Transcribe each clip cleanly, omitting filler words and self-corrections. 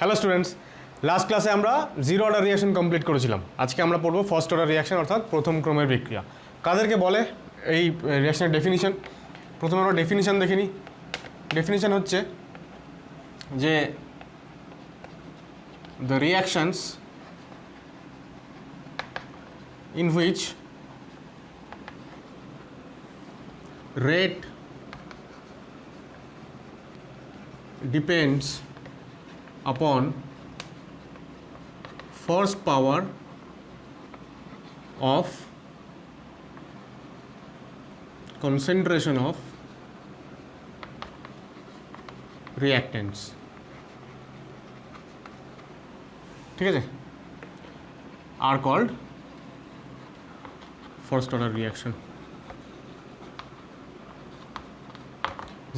Hello students, last ক্লাসে আমরা zero order reaction complete করেছিলাম। আজকে আমরা পড়বো ফার্স্ট অর্ডার রিয়াকশন অর্থাৎ প্রথম ক্রমের বিক্রিয়া। কাদেরকে বলে এই রিয়াকশনের ডেফিনিশন? প্রথমে আমরা ডেফিনিশন দেখে নিই। ডেফিনিশন হচ্ছে যে the reactions in which rate depends upon first power of concentration of reactants। ঠিক আছে, are called first order reaction.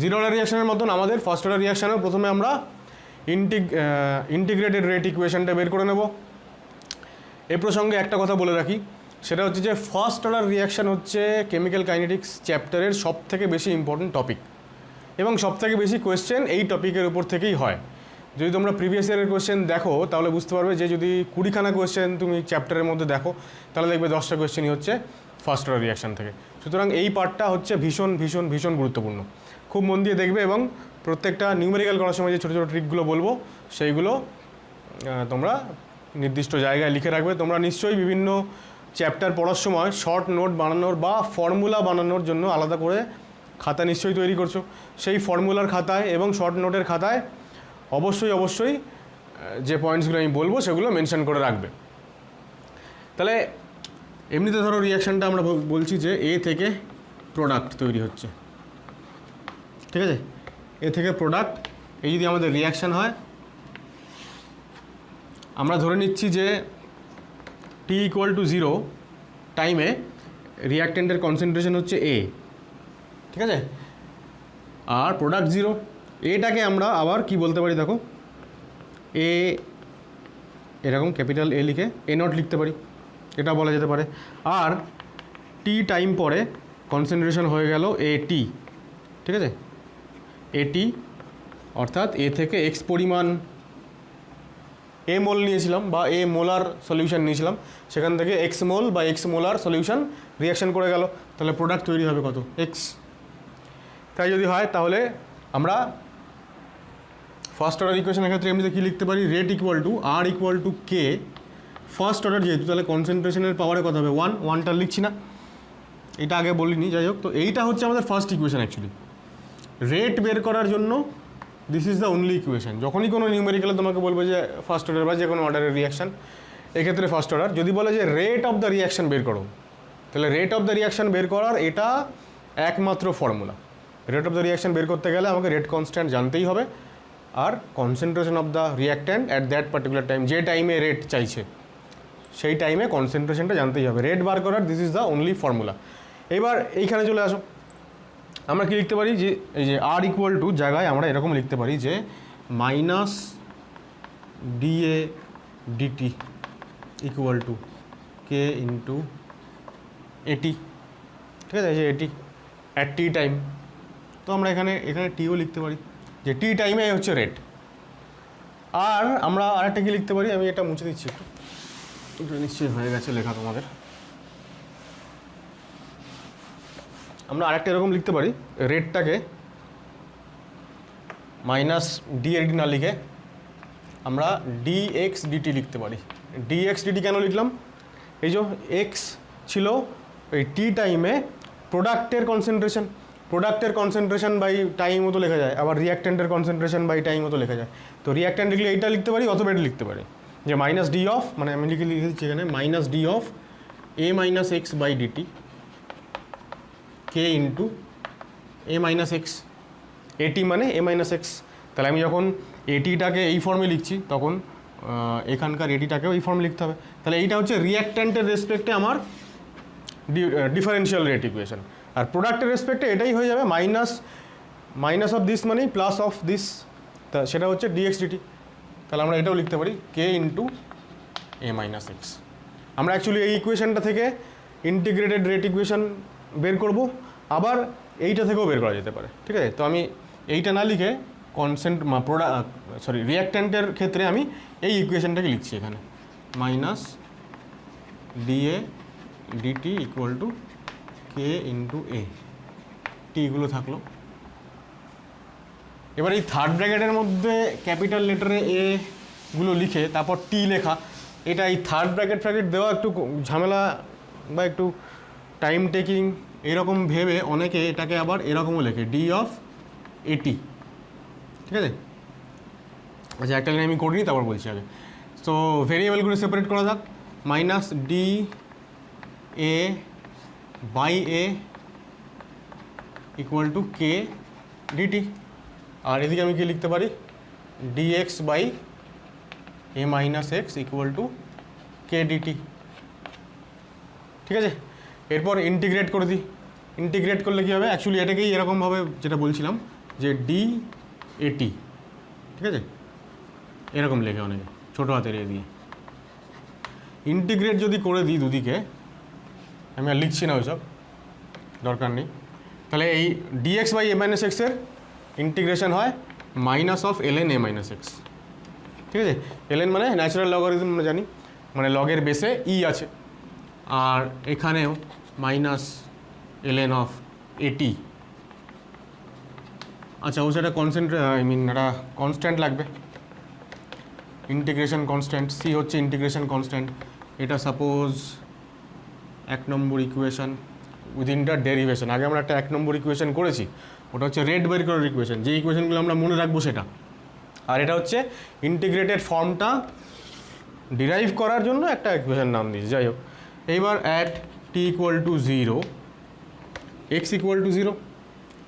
Zero order রিয়াকশনের মতন আমাদের ফার্স্ট অর্ডার রিয়াকশানেও প্রথমে আমরা ইন্টিগ্রেটেড রেট ইকুয়েশনটা বের করে নেব। এ প্রসঙ্গে একটা কথা বলে রাখি, সেটা হচ্ছে যে ফার্স্ট অর্ডার রিয়াকশান হচ্ছে কেমিক্যাল কাইনেটিক্স চ্যাপ্টারের সবথেকে বেশি ইম্পর্টেন্ট টপিক এবং সবথেকে বেশি কোয়েশ্চেন এই টপিকের উপর থেকেই হয়। যদি তোমরা প্রিভিয়াস ইয়ারের কোয়েশ্চেন দেখো তাহলে বুঝতে পারবে যে যদি 20খানা কোয়েশ্চেন তুমি চ্যাপ্টারের মধ্যে দেখো তাহলে দেখবে 10টা কোয়েশ্চেনই হচ্ছে ফার্স্ট অর্ডার রিয়াকশান থেকে। সুতরাং এই পার্টটা হচ্ছে ভীষণ ভীষণ ভীষণ গুরুত্বপূর্ণ, খুব মন দিয়ে দেখবে এবং প্রত্যেকটা নিউমেরিক্যাল করার সময় যে ছোটো ছোটো ট্রিকগুলো বলবো সেইগুলো তোমরা নির্দিষ্ট জায়গায় লিখে রাখবে। তোমরা নিশ্চয়ই বিভিন্ন চ্যাপ্টার পড়ার সময় শর্ট নোট বানানোর বা ফর্মুলা বানানোর জন্য আলাদা করে খাতা নিশ্চয়ই তৈরি করছো। সেই ফর্মুলার খাতায় এবং শর্ট নোটের খাতায় অবশ্যই যে পয়েন্টসগুলো আমি বলবো সেগুলো মেনশন করে রাখবে। তাহলে এমনিতে ধরো রিয়াকশানটা আমরা বলছি যে এ থেকে প্রোডাক্ট তৈরি হচ্ছে, ঠিক আছে? এ থেকে প্রোডাক্ট, এই যদি আমাদের রিয়াকশান হয় আমরা ধরে নিচ্ছি যে t=0 টাইমে রিয়াক্ট্যান্টের কনসেন্ট্রেশন হচ্ছে এ, ঠিক আছে? আর প্রোডাক্ট 0, এটাকে আমরা আবার কি বলতে পারি দেখো, এ এরকম ক্যাপিটাল এ লিখে এ নট লিখতে পারি, এটা বলা যেতে পারে। আর টি টাইম পরে কনসেন্ট্রেশন হয়ে গেল এ টি, ঠিক আছে? এ টি অর্থাৎ এ থেকে এক্স পরিমাণ এ মোল নিয়েছিলাম বা এ মোলার সলিউশন নিয়েছিলাম, সেখান থেকে এক্স মোল বা এক্স মোলার সলিউশন রিয়াকশান করে গেল, তাহলে প্রোডাক্ট তৈরি হবে কত? এক্স। তাই যদি হয় তাহলে আমরা ফার্স্ট অর্ডার ইকুয়েশনের ক্ষেত্রে এমনিতে কী লিখতে পারি? Rate = R = K। First order যেহেতু, তাহলে কনসেন্ট্রেশনের পাওয়ারে কত হবে? 1টা লিখছি না, এটা আগে বলিনি, যাই হোক। তো এইটা হচ্ছে আমাদের ফার্স্ট ইকুয়েশন। অ্যাকচুয়ালি রেট বের করার জন্য this is the only equation. যখনই কোনো নিউমেরিক্যালে তোমাকে বলবো যে ফার্স্ট অর্ডার বা যে কোনো অর্ডারের রিয়াকশান, এক্ষেত্রে ফার্স্ট অর্ডার যদি বলে যে রেট অফ দ্য রিয়াকশান বের করো, তাহলে রেট অফ দ্য রিয়াকশান বের করার এটা একমাত্র formula. Rate of the reaction বের করতে গেলে আমাকে রেট কনস্ট্যান্ট জানতেই হবে আর concentration of the reactant at that particular time, যে টাইমে রেট চাইছে সেই টাইমে কনসেন্ট্রেশনটা জানতেই হবে। রেট বার করার this is the only formula. এবার এইখানে চলে আসো, আমরা কি লিখতে পারি যে এই যে R জায়গায় আমরা এরকম লিখতে পারি যে -dA/dt = K × AT, ঠিক আছে? এই যে AT অ্যাট টি টাইম। তো আমরা এখানে টিও লিখতে পারি যে টি টাইমে হচ্ছে রেট। আর আমরা আরেকটা কি লিখতে পারি, আমি এটা মুছে দিচ্ছি একটু, নিশ্চয়ই হয়ে গেছে লেখা তোমাদের। আমরা আরেকটা এরকম লিখতে পারি, রেটটাকে -dAdt না লিখে আমরা dx/dt লিখতে পারি। dx/dt কেন লিখলাম? এই যে এক্স ছিল এই টি টাইমে প্রোডাক্টের কনসেন্ট্রেশন বাই টাইম মতো লেখা যায়, আবার রিয়াক্ট্যান্টের কনসেন্ট্রেশন বাই টাইম মতো লেখা যায়। তো রিয়াক্ট্যান্ট লিখলে এইটা লিখতে পারি, অথবা এটা লিখতে পারি যে -d অফ, মানে আমি লিখে দিচ্ছি এখানে -d of A-x/dt K × A-x, AT মানে A-x। তাহলে আমি যখন এটিটাকে এই ফর্মে লিখছি তখন এখানকার এটিটাকেও এই ফর্মে লিখতে হবে। তাহলে এইটা হচ্ছে রিয়াক্ট্যান্টের রেসপেক্টে আমার ডিফারেন্সিয়াল রেট ইকুয়েশন। আর প্রোডাক্টের রেসপেক্টে এটাই হয়ে যাবে মাইনাস অফ দিস মানে প্লাস অফ দিস, তা সেটা হচ্ছে dx/dt। তাহলে আমরা এটাও লিখতে পারি K × A-x। আমরা অ্যাকচুয়ালি এই ইকুয়েশনটা থেকে ইন্টিগ্রেটেড রেট ইকুয়েশন বের করব, আবার এইটা থেকেও বের করা যেতে পারে, ঠিক আছে? তো আমি এইটা না লিখে রিঅ্যাক্ট্যান্টের ক্ষেত্রে আমি এই ইকুয়েশনটাকে লিখছি এখানে, minus DA DT equal to K into A, টিগুলো থাকলো। এবার এই থার্ড ব্র্যাকেটের মধ্যে ক্যাপিটাল লেটারে এগুলো লিখে তারপর টি লেখা, এটা এই থার্ড ব্র্যাকেট দেওয়া একটু ঝামেলা বা একটু টাইম টেকিং, এরকম ভেবে অনেকে এটাকে আবার এরকমও লেখে ডি অফ এটি, ঠিক আছে। আচ্ছা, একটা লাইন আমি করিনি, তারপর বলছি আগে। তো ভেরিয়েবলগুলো সেপারেট করা যাক, minus D A by A equal to K DT, আর এদিকে আমি কি লিখতে পারি, DX by A minus X equal to K DT, ঠিক আছে। এরপর ইন্টিগ্রেট করে দিই, ইন্টিগ্রেট করলে কী হবে, অ্যাকচুয়ালি এটাকেই এরকমভাবে যেটা বলছিলাম যে ডি এটি, ঠিক আছে, এরকম লেখে অনেকে ছোটো হাতের এ দিয়ে। ইন্টিগ্রেট যদি করে দিই দুদিকে, আমি আর লিখছি না ওইসব, দরকার নেই। তাহলে এই ডিএক্স বাই এ মাইনাস এক্সের ইন্টিগ্রেশন হয় minus of LN A minus X, ঠিক আছে। এলএন মানে ন্যাচারাল লগারিদম আমরা জানি, মানে লগের বেসে ই আছে, আর এখানেও মাইনাস এলএন অফ এটি। আচ্ছা, ও সেটা একটা কনস্ট্যান্ট লাগবে, ইন্টিগ্রেশন কনস্ট্যান্ট, সি হচ্ছে ইন্টিগ্রেশন কনস্ট্যান্ট। এটা suppose 1 number equation within the derivation. আগে আমরা একটা 1 নম্বর ইকুয়েশন করেছি, ওটা হচ্ছে রেড বের করার ইকুয়েশন, যে ইকুয়েশনগুলো আমরা মনে রাখবো সেটা। আর এটা হচ্ছে ইন্টিগ্রেটেড ফর্মটা ডিরাইভ করার জন্য একটা ইকুয়েশন নাম দিয়েছি, যাই হোক। এইবার at T equal to 0, x equal to 0,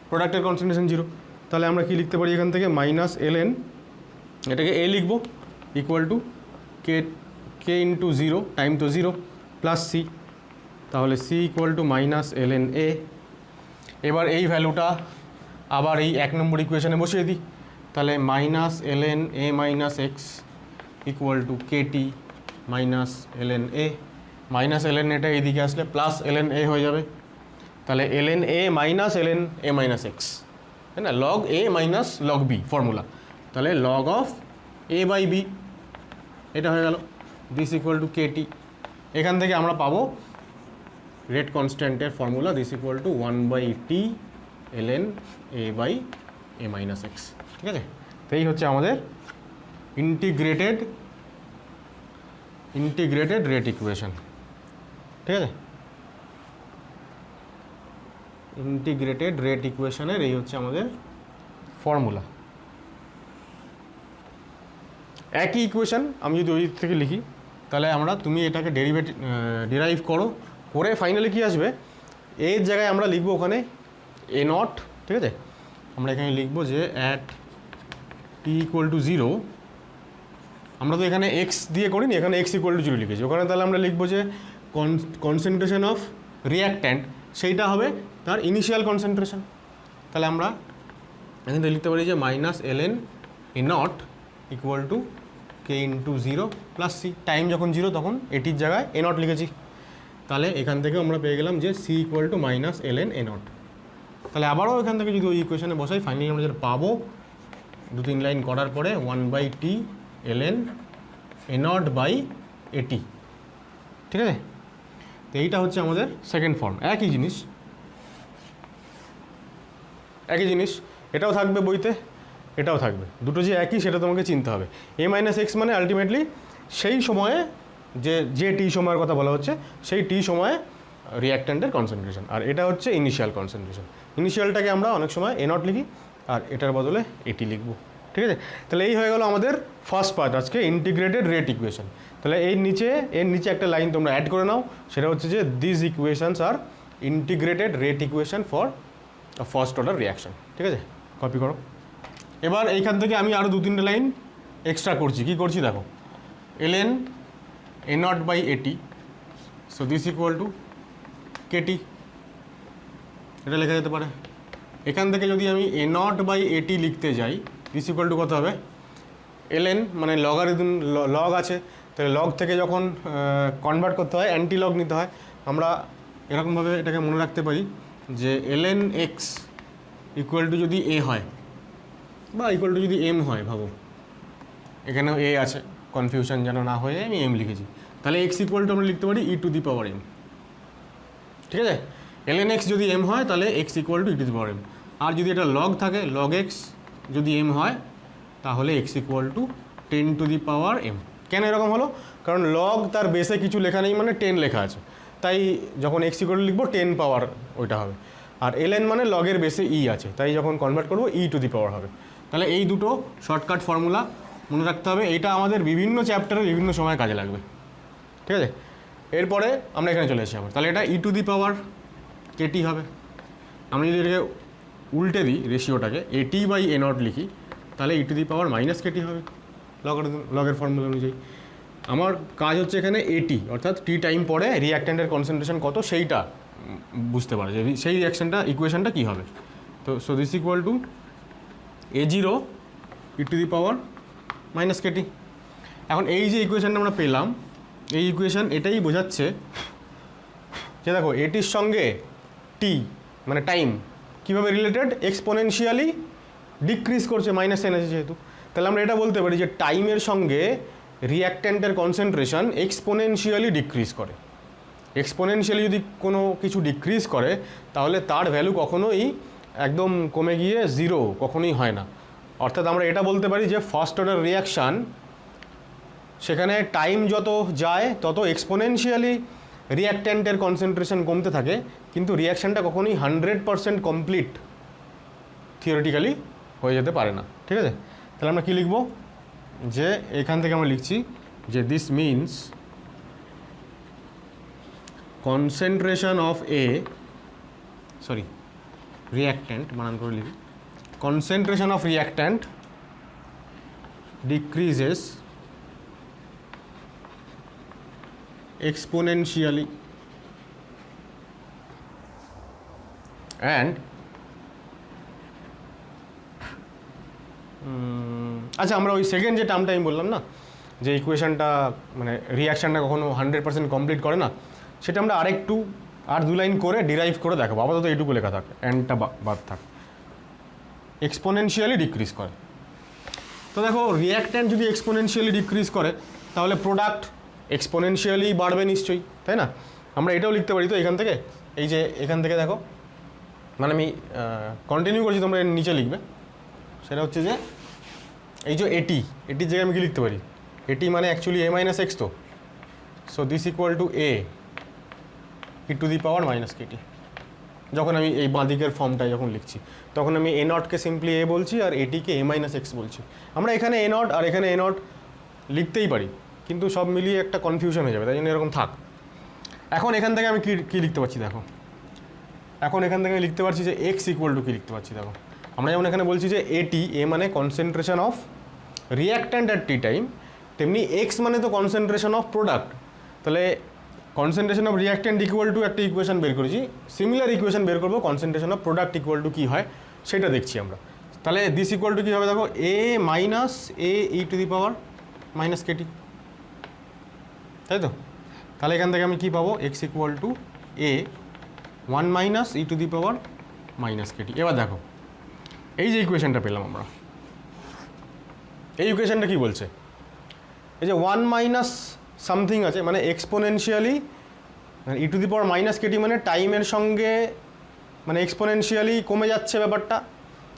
প্রোডাক্টের কনসেন্ট্রেশন 0, তাহলে আমরা কি লিখতে পারি এখান থেকে, মাইনাস এলএন, এটাকে এ লিখবো, equal to K K into 0, time তো 0, প্লাস সি, তাহলে C equal to minus LN A. এবার এই ভ্যালুটা আবার এই 1 নম্বর ইকুয়েশনে বসিয়ে দিই, তাহলে minus LN A minus X equal to K T minus LN A, minus LN এটা এইদিকে আসলে প্লাস এলএন এ হয়ে যাবে, তাহলে LN A minus LN A minus X, তাই না, log A minus log B formula, তাহলে log of A by B, এটা হয়ে গেল, this equal to K T. এখান থেকে আমরা পাবো রেট কনস্ট্যান্টের formula, this equal to 1/t ln a by A minus X, ঠিক আছে। তো এই হচ্ছে আমাদের ইন্টিগ্রেটেড রেট ইকুয়েশন, ঠিক আছে। ইন্টিগ্রেটেড রেট ইকুয়েশনের এই হচ্ছে আমাদের ফর্মুলা। একই ইকুয়েশন আমি যদি ওই থেকে লিখি, তাহলে তুমি এটাকে ডিরাইভ করে ফাইনালি কী আসবে, এর জায়গায় আমরা লিখবো ওখানে এ নট, ঠিক আছে। আমরা এখানে লিখবো যে অ্যাট টি ইকুয়াল টু 0, আমরা তো এখানে এক্স দিয়ে করিনি, এখানে এক্স ইকুয়াল টু 0 লিখেছি, ওখানে তাহলে আমরা লিখবো যে কনসেন্ট্রেশন অফ রিঅ্যাক্ট্যান্ট সেইটা হবে তার ইনিশিয়াল কনসেন্ট্রেশন, তাহলে আমরা এখান থেকে লিখতে পারি যে minus LN A naught equal to K into 0 plus C, time যখন 0 তখন এটির জায়গায় এ নট লিখেছি, তাহলে এখান থেকে আমরা পেয়ে গেলাম যে C equal to minus LN A naught. তাহলে আবারও এখান থেকে যদি ওই ইকুয়েশনে বসাই, ফাইনালি আমরা যেটা পাবো 2-3 লাইন করার পরে 1/t ln A naught by এটি, ঠিক আছে। তো এইটা হচ্ছে আমাদের সেকেন্ড ফর্ম। একই জিনিস এটাও থাকবে বইতে, এটাও থাকবে, দুটো যে একই সেটা তোমাকে চিনতে হবে। এ মাইনাস এক্স মানে আলটিমেটলি সেই সময়ে যে টি সময়ের কথা বলা হচ্ছে, সেই টি সময়ে রিঅ্যাক্ট্যান্টের কনসেন্ট্রেশন, আর এটা হচ্ছে ইনিশিয়াল কনসেন্ট্রেশন। ইনিশিয়ালটাকে আমরা অনেক সময় এ নট লিখি, আর এটার বদলে এটি লিখবো, ঠিক আছে। তাহলে এই হয়ে গেল আমাদের ফার্স্ট পার্ট আজকে, ইন্টিগ্রেটেড রেট ইকুয়েশন। তাহলে এর নিচে একটা লাইন তোমরা অ্যাড করে নাও, সেটা হচ্ছে যে this equations are integrated rate equation for first order reaction, ঠিক আছে, কপি করো। এবার এইখান থেকে আমি আরও 2-3টে লাইন এক্সট্রা করছি, কী করছি দেখো, ln A naught by A T, so this equal to K T, এটা লেখা যেতে পারে। এখান থেকে যদি আমি এ নট বাই এটি লিখতে যাই, দিস ইকুয়াল টু কত হবে, ln মানে লগারিদম, লগ আছে, তাহলে লগ থেকে যখন কনভার্ট করতে হয় অ্যান্টি লগ নিতে হয়, আমরা এরকমভাবে এটাকে মনে রাখতে পারি যে ln x ইকুয়াল টু যদি এ হয়, বা ইকুয়াল টু যদি এম হয়, ভাবো এখানেও এ আছে, কনফিউশন যেন না হয়ে আমি এম লিখেছি, তাহলে এক্স ইকুয়াল টু আমরা লিখতে পারি ই টু দি পাওয়ার এম। ঠিক আছে, ln x যদি এম হয় তাহলে X equal to E to the power M. আর যদি এটা লগ থাকে, লগ এক্স যদি এম হয় তাহলে X equal to 10 to the power M. কেন এরকম হলো? কারণ লগ তার বেসে কিছু লেখা নেই, মানে 10 লেখা আছে, তাই যখন এক্স ইকুয়াল টু লিখবো 10 পাওয়ার ওইটা হবে। আর ln মানে লগের বেসে ই আছে, তাই যখন কনভার্ট করবো ই টু দি পাওয়ার হবে। তাহলে এই দুটো শর্টকাট ফর্মুলা মনে রাখতে হবে, এটা আমাদের বিভিন্ন চ্যাপ্টারে বিভিন্ন সময় কাজে লাগবে। ঠিক আছে, এরপরে আমরা এখানে চলে এসেছি আবার, তাহলে এটা ই টু দি পাওয়ার কেটি হবে। আমরা যদি এটাকে উল্টে দিই রেশিওটাকে, এটি বাই এ নট লিখি, তাহলে E to the power minus KT হবে লগের ফর্মুলা অনুযায়ী। আমার কাজ হচ্ছে এখানে এটি, অর্থাৎ টি টাইম পরে রিঅ্যাক্ট্যান্টের কনসেন্ট্রেশন কত সেইটা বুঝতে পারে, যে সেই রিঅ্যাকশনটা ইকুয়েশনটা কী হবে। তো so this equal to A0 E to the power minus K T. এখন এই যে ইকুয়েশনটা আমরা পেলাম, এই ইকুয়েশন এটাই বোঝাচ্ছে যে দেখো এটির সঙ্গে টি মানে টাইম কীভাবে রিলেটেড, এক্সপোনেনশিয়ালি ডিক্রিজ করছে, মাইনাস সাইন আছে যেহেতু। তাহলে আমরা এটা বলতে পারি যে টাইমের সঙ্গে রিঅ্যাক্ট্যান্টের কনসেন্ট্রেশন এক্সপোনেনশিয়ালি ডিক্রিজ করে। এক্সপোনেনশিয়ালি যদি কোনো কিছু ডিক্রিজ করে তাহলে তার ভ্যালু কখনোই একদম কমে গিয়ে জিরো কখনোই হয় না। অর্থাৎ আমরা এটা বলতে পারি যে ফার্স্ট অর্ডার রিয়াকশান, সেখানে টাইম যত যায় তত এক্সপোনেনশিয়ালি রিঅ্যাক্ট্যান্টের কনসেন্ট্রেশন কমতে থাকে, কিন্তু রিয়াকশানটা কখনোই 100% কমপ্লিট থিওরিটিক্যালি হয়ে যেতে পারে না। ঠিক আছে, তাহলে আমরা কী লিখব, যে এখান থেকে আমরা লিখছি যে this means concentration of a reactant, বানান করে লিখি, concentration of reactant decreases exponentially and আচ্ছা আমরা ওই সেকেন্ড যে টার্মটা আমি বললাম না, যে ইকুয়েশনটা মানে রিয়াকশানটা কখনো 100% কমপ্লিট করে না, সেটা আমরা আর দু লাইন করে ডিরাইভ করে দেখাবো। আপাতত এইটুকু লেখা থাক, অ্যান্ডটা বাদ থাক, এক্সপোনেনশিয়ালি ডিক্রিজ করে। তো দেখো রিঅ্যাক্ট্যান্ট যদি এক্সপোনেনশিয়ালি ডিক্রিজ করে তাহলে প্রোডাক্ট এক্সপোনেনশিয়ালি বাড়বে নিশ্চয়ই, তাই না? আমরা এটাও লিখতে পারি তো এখান থেকে, এই যে এখান থেকে দেখো, মানে আমি কন্টিনিউ করছি, তোমরা এর নিচে লিখবে, সেটা হচ্ছে যে এই যে এটির জায়গায় আমি কি লিখতে পারি, এটি মানে অ্যাকচুয়ালি এ মাইনাস এক্স, তো so this equal to A E to the power minus K T. যখন আমি এই বাঁদিকের ফর্মটায় যখন লিখছি তখন আমি এ নটকে সিম্পলি এ বলছি আর এটিকে এ মাইনাস এক্স বলছি। আমরা এখানে এ নট আর এখানে এ নট লিখতেই পারি, কিন্তু সব মিলিয়ে একটা কনফিউশন হয়ে যাবে, তাই জন্য এরকম থাক। এখন এখান থেকে আমি কী লিখতে পারছি দেখো, এখন এখান থেকে আমি লিখতে পারছি যে এক্স ইকুয়াল টু কী লিখতে পারছি দেখো, আমরা যেমন এখানে বলছি যে এটি এ মানে concentration of reactant at T time, তেমনি এক্স মানে তো কনসেন্ট্রেশন অফ প্রোডাক্ট। তাহলে concentration of reactant equal to একটা ইকুয়েশন বের করেছি, সিমিলার ইকুয়েশন বের করবো concentration of product equal to কী হয় সেটা দেখছি আমরা। তাহলে দিস ইকুয়াল টু কী হবে দেখো, A minus A E to the power minus KT, তাই তো? তাহলে এখান থেকে আমি কী পাবো, X equal to A 1 minus E to the power minus Katie. এবার দেখো এই যে ইকুয়েশনটা পেলাম আমরা, এই ইকুয়েশনটা কী বলছে, এই যে 1 মাইনাস সামথিং আছে, মানে exponentially E to the power minus K T, মানে টাইমের সঙ্গে মানে এক্সপোনেনশিয়ালি কমে যাচ্ছে ব্যাপারটা,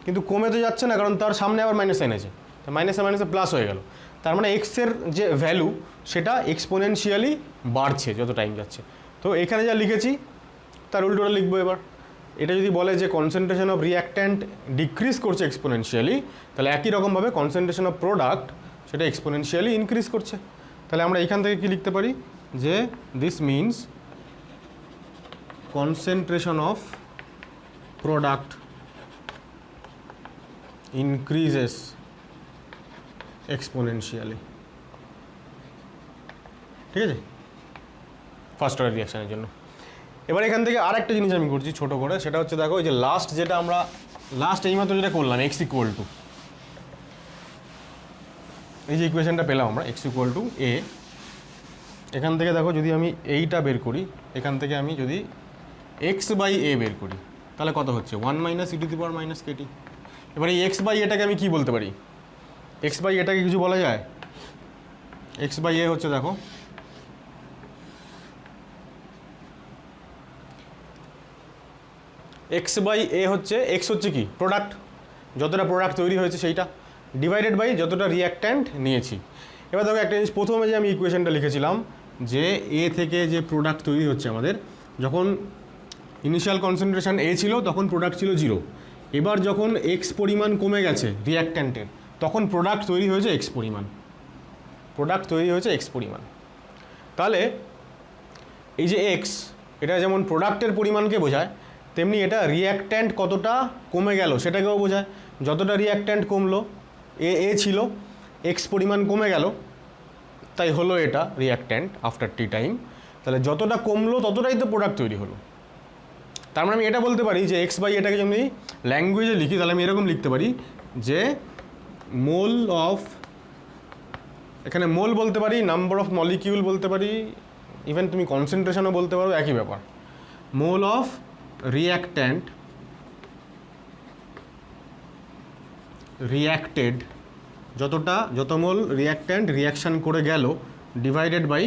কিন্তু কমে তো যাচ্ছে না, কারণ তার সামনে আবার মাইনাস সাইন আছে, তো মাইনাসে মাইনাসে প্লাস হয়ে গেল, তার মানে এক্সের যে ভ্যালু সেটা এক্সপোনেনশিয়ালি বাড়ছে যত টাইম যাচ্ছে। তো এখানে যা লিখেছি তার উল্টোটা লিখবো এবার। এটা যদি বলে যে কনসেন্ট্রেশন অফ রিঅ্যাক্ট্যান্ট ডিক্রিজ করছে এক্সপোনেনশিয়ালি, তাহলে একই রকমভাবে কনসেন্ট্রেশন অফ প্রোডাক্ট সেটা এক্সপোনেনশিয়ালি ইনক্রিজ করছে। তাহলে আমরা এখান থেকে কি লিখতে পারি, যে this means concentration of product increases exponentially. ঠিক আছে, ফার্স্ট অর্ডার রিঅ্যাকশনের জন্য। এবার এখান থেকে আর একটা জিনিস আমি করছি ছোটো করে, সেটা হচ্ছে দেখো এই যে লাস্ট যেটা আমরা এইমাত্র যেটা করলাম, এক্স ইকুয়াল টু, এই যে ইকুয়েশনটা পেলাম আমরা এক্স ইকুয়াল টু এ, এখান থেকে দেখো যদি আমি এইটা বের করি, এখান থেকে আমি যদি এক্স বাই এ বের করি তাহলে কত হচ্ছে, 1 minus E to the power minus Katie. এবার এই এক্স বাই এটাকে আমি কি বলতে পারি, এক্স বাই এটাকে কিছু বলা যায়? এক্স বাই এ হচ্ছে, দেখো এক্স বাই এ হচ্ছে, এক্স হচ্ছে কি প্রোডাক্ট, যতটা প্রোডাক্ট তৈরি হয়েছে সেইটা, ডিভাইডেড বাই যতটা রিঅ্যাক্ট্যান্ট নিয়েছি। এবার দেখো একটা জিনিস, প্রথমে যে আমি ইকুয়েশনটা লিখেছিলাম যে এ থেকে যে প্রোডাক্ট তৈরি হচ্ছে আমাদের, যখন ইনিশিয়াল কনসেন্ট্রেশন এ ছিল তখন প্রোডাক্ট ছিল 0। এবার যখন এক্স পরিমাণ কমে গেছে রিঅ্যাক্ট্যান্টের, তখন প্রোডাক্ট তৈরি হয়েছে এক্স পরিমাণ, প্রোডাক্ট তৈরি হয়েছে এক্স পরিমাণ। তাহলে এই যে এক্স, এটা যেমন প্রোডাক্টের পরিমাণকে বোঝায়, তেমনি এটা রিঅ্যাক্ট্যান্ট কতটা কমে গেল সেটাকেও বোঝায়। যতটা রিঅ্যাক্ট্যান্ট কমলো, এ ছিল, এক্স পরিমাণ কমে গেল, তাই হলো এটা রিঅ্যাক্ট্যান্ট আফটার টি টাইম। তাহলে যতটা কমলো ততটাই তো প্রোডাক্ট তৈরি হলো। তার মানে আমি এটা বলতে পারি যে এক্স বাই এটাকে যদি ল্যাঙ্গুয়েজে লিখি, তাহলে আমি এরকম লিখতে পারি যে মোল অফ, এখানে মোল বলতে পারি, নাম্বার অফ মলিকিউল বলতে পারি, ইভেন তুমি কনসেন্ট্রেশনও বলতে পারো, একই ব্যাপার। মোল অফ রিঅ্যাক্ট্যান্ট রিঅ্যাক্টেড, যত মোল রিঅ্যাক্ট্যান্ট রিঅ্যাকশান করে গেল, ডিভাইডেড বাই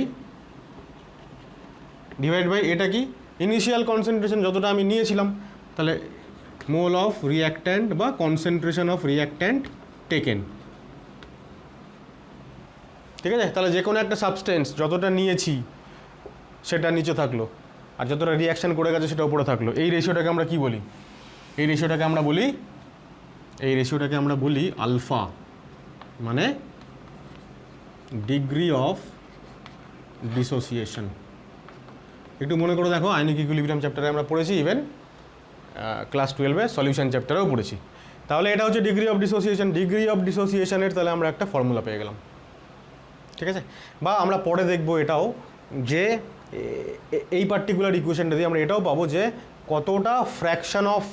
এটা কি ইনিশিয়াল কনসেন্ট্রেশন যতটা আমি নিয়েছিলাম, তাহলে মোল অফ রিঅ্যাক্ট্যান্ট বা কনসেন্ট্রেশন অফ রিঅ্যাক্ট্যান্ট টেকেন। ঠিক আছে, তাহলে যে কোনো একটা সাবস্টেন্স যতটা নিয়েছি সেটা নিচে থাকলো, আর যতটা রিঅ্যাকশান করে গেছে সেটা উপরে থাকলো। এই রেশিওটাকে আমরা কি বলি? এই রেশিওটাকে আমরা বলি আলফা, মানে ডিগ্রি অফ ডিসোসিয়েশন। একটু মনে করে দেখো, আয়নিক ইকুইলিব্রিয়াম চ্যাপ্টারে আমরা পড়েছি, ইভেন ক্লাস 12-এ সলিউশন চ্যাপ্টারেও পড়েছি। তাহলে এটা হচ্ছে degree of dissociation. Degree of ডিসোসিয়েশনের তাহলে আমরা একটা ফর্মুলা পেয়ে গেলাম। ঠিক আছে, বা আমরা পরে দেখব এটাও, যে এই পার্টিকুলার ইকুয়েশনটা দিয়ে আমরা এটাও পাবো যে কতটা ফ্র্যাকশন অফ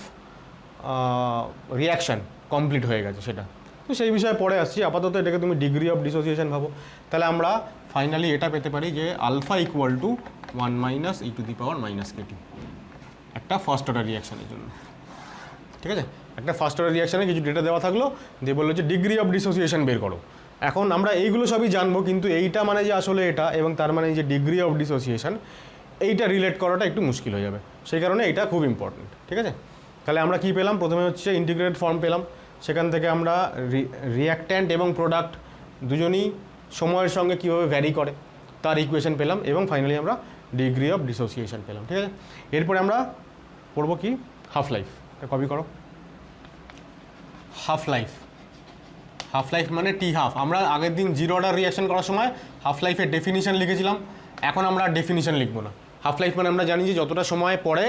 রিঅ্যাকশান কমপ্লিট হয়ে গেছে সেটা। তো সেই বিষয়ে পরে আসছি, আপাতত এটাকে তুমি ডিগ্রি অফ ডিসোসিয়েশন ভাবো। তাহলে আমরা ফাইনালি এটা পেতে পারি যে alpha equal to 1 minus E to the power minus K T, একটা ফার্স্ট অর্ডার রিঅ্যাকশানের জন্য। ঠিক আছে, একটা ফার্স্ট অর্ডার রিঅ্যাকশানে কিছু ডেটা দেওয়া থাকলো, দিয়ে বললো যে ডিগ্রি অফ ডিসোসিয়েশন বের করো। এখন আমরা এইগুলো সবই জানবো, কিন্তু এইটা মানে যে আসলে এটা, এবং তার মানে যে ডিগ্রি অফ ডিসোসিয়েশন, এইটা রিলেট করাটা একটু মুশকিল হয়ে যাবে, সেই কারণে এটা খুব ইম্পর্টেন্ট। ঠিক আছে, তাহলে আমরা কি পেলাম? প্রথমে হচ্ছে ইন্টিগ্রেটেড ফর্ম পেলাম, সেখান থেকে আমরা রিঅ্যাক্ট্যান্ট এবং প্রোডাক্ট দুজনই সময়ের সঙ্গে কীভাবে ভ্যারি করে তার ইকুয়েশন পেলাম, এবং ফাইনালি আমরা ডিগ্রি অফ ডিসোসিয়েশন পেলাম। ঠিক আছে, এরপরে আমরা পড়বো কি? Half life. কপি করো। হাফ লাইফ মানে টি হাফ। আমরা আগের দিন জিরো অর্ডার রিঅ্যাকশন করার সময় হাফ লাইফের ডেফিনিশন লিখেছিলাম, এখন আমরা ডেফিনিশন লিখবো না। হাফ লাইফ মানে আমরা জানি যে যতটা সময় পরে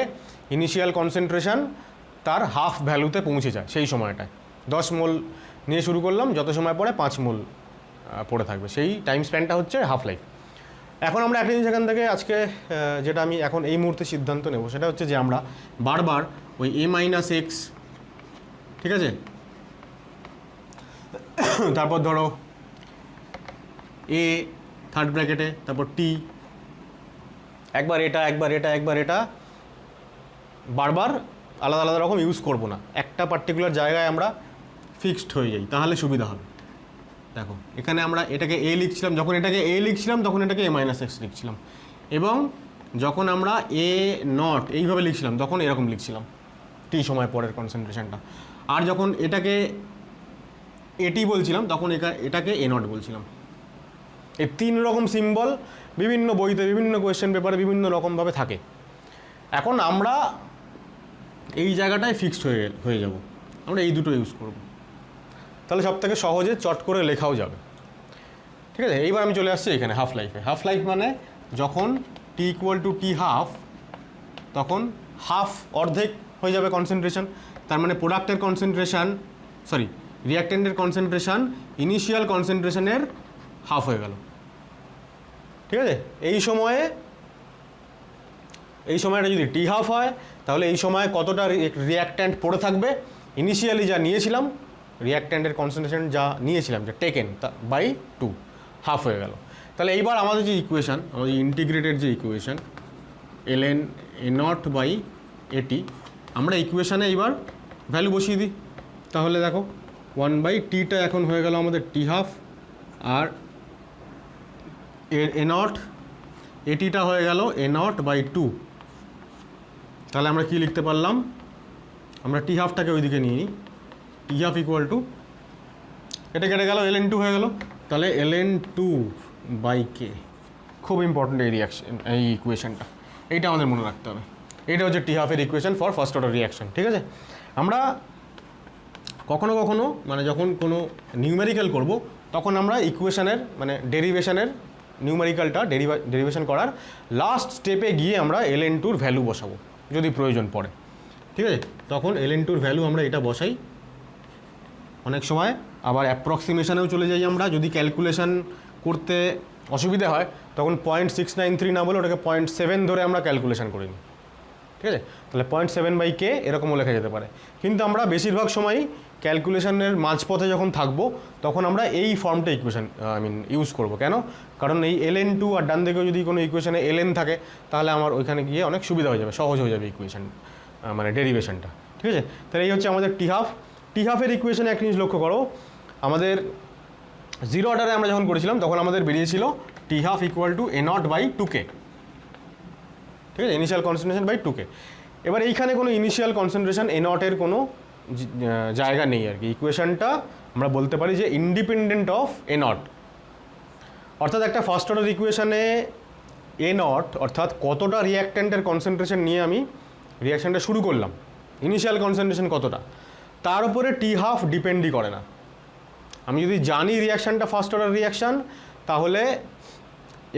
ইনিশিয়াল কনসেন্ট্রেশন তার হাফ ভ্যালুতে পৌঁছে যায়, সেই সময়টায় 10 মোল নিয়ে শুরু করলাম, যত সময় পরে 5 মোল পড়ে থাকবে, সেই টাইম স্প্যানটা হচ্ছে হাফ লাইফ। এখন আমরা একটা জিনিস এখান থেকে আজকে যেটা আমি এখন এই মুহূর্তে সিদ্ধান্ত নেব, সেটা হচ্ছে যে আমরা বারবার ওই a মাইনাস এক্স, ঠিক আছে, তারপর ধরো এ থার্ড ব্র্যাকেটে, তারপর টি, একবার এটা বারবার আলাদা আলাদা রকম ইউজ করব না, একটা পার্টিকুলার জায়গায় আমরা ফিক্সড হয়ে যাই, তাহলে সুবিধা হবে। দেখো এখানে আমরা এটাকে এ লিখছিলাম, যখন এটাকে এ লিখছিলাম তখন এটাকে এ মাইনাস এক্স লিখছিলাম, এবং যখন আমরা এ নট এইভাবে লিখছিলাম তখন এরকম লিখছিলাম টি সময় পরের কনসেন্ট্রেশনটা, আর যখন এটাকে এটি বলছিলাম তখন এটাকে এ নট বলছিলাম। এই 3 রকম সিম্বল বিভিন্ন বইতে, বিভিন্ন কোয়েশ্চেন পেপারে বিভিন্ন রকমভাবে থাকে। এখন আমরা এই জায়গাটায় ফিক্সড হয়ে যাব, আমরা এই দুটো ইউজ করব, তাহলে সব থেকে সহজে চট করে লেখাও যাবে। ঠিক আছে, এইবার আমি চলে আসছি এখানে হাফ লাইফে। হাফ লাইফ মানে যখন T equal to T half, তখন হাফ অর্ধেক হয়ে যাবে কনসেন্ট্রেশন, তার মানে প্রোডাক্টের কনসেন্ট্রেশন, সরি রিঅ্যাক্ট্যান্টের কনসেন্ট্রেশন ইনিশিয়াল কনসেন্ট্রেশনের হাফ হয়ে গেল। ঠিক আছে, এই সময়টা যদি টি হাফ হয়, তাহলে এই সময় কতটা রিঅ্যাক্ট্যান্ট পড়ে থাকবে, ইনিশিয়ালি যা নিয়েছিলাম রিঅ্যাক্ট্যান্টের কনসেন্ট্রেশন যা নিয়েছিলাম, যা টেকেন বাই 2, হাফ হয়ে গেল। তাহলে এইবার আমাদের যে ইকুয়েশান, আমাদের ইন্টিগ্রেটেড যে equation ln a naught by A T, আমরা ইকুয়েশানে এইবার ভ্যালু বসিয়ে দিই। তাহলে দেখো 1/Tটা এখন হয়ে গেল আমাদের T½ আর A0 এটিটা হয়ে গেল A0/2। তাহলে আমরা কি লিখতে পারলাম, আমরা T½ ওইদিকে নিয়ে নিই, T½ ইকুয়াল টু, এটা কেটে গেল, ln2 হয়ে গেল, তাহলে ln2/k। খুব ইম্পর্টেন্ট এই রিয়াকশন, এই ইকুয়েশনটা, এইটা আমাদের মনে রাখতে হবে। এইটা হচ্ছে T½ equation for first order reaction. ঠিক আছে, আমরা কখনো কখনো মানে যখন কোনো নিউমেরিক্যাল করব তখন আমরা ইকুয়েশনের মানে ডেরিভেশনের নিউমেরিক্যালটা ডেরিভেশন করার লাস্ট স্টেপে গিয়ে আমরা ln2-র ভ্যালু বসাবো যদি প্রয়োজন পড়ে। ঠিক আছে, তখন ln2-র ভ্যালু আমরা এটা বসাই, অনেক সময় আবার অ্যাপ্রক্সিমেশনেও চলে যাই আমরা, যদি ক্যালকুলেশন করতে অসুবিধা হয় তখন 0.693 না বলে ওটাকে 0.7 ধরে আমরা ক্যালকুলেশন করে নিই। ঠিক আছে, তাহলে 0.7/k এরকমও লেখা যেতে পারে, কিন্তু আমরা বেশিরভাগ সময়ই ক্যালকুলেশনের মাঝপথে যখন থাকবো তখন আমরা এই ফর্মটা ইকুয়েশন ইউজ করব। কেন? কারণ এই ln2 আর ডান দিকেও যদি কোনো ইকুয়েশনে ln থাকে তাহলে আমার ওইখানে গিয়ে অনেক সুবিধা হয়ে যাবে, সহজ হয়ে যাবে ইকুয়েশন মানে ডেরিভেশনটা। ঠিক আছে, তাহলে এই হচ্ছে আমাদের T½ ইকুয়েশনে একটা জিনিস লক্ষ্য করো, আমাদের জিরো অর্ডারে আমরা যখন করেছিলাম তখন আমাদের বেরিয়েছিল T½ ইকুয়াল টু A0/2k। ঠিক আছে, ইনিশিয়াল কনসেন্ট্রেশন বাই 2k। এবার এইখানে কোনো ইনিশিয়াল কনসেন্ট্রেশন A0-এর কোনো জায়গা নেই আর কি, ইকুয়েশনটা আমরা বলতে পারি যে ইন্ডিপেন্ডেন্ট অফ A0। অর্থাৎ একটা ফার্স্ট অর্ডার ইকুয়েশনে A0 অর্থাৎ কতটা রিঅ্যাক্ট্যান্টের কনসেন্ট্রেশন নিয়ে আমি রিঅ্যাকশানটা শুরু করলাম, ইনিশিয়াল কনসেন্ট্রেশন কতটা, তার উপরে T½ ডিপেন্ডই করে না। আমি যদি জানি রিঅ্যাকশানটা ফার্স্ট অর্ডার রিঅ্যাকশান তাহলে,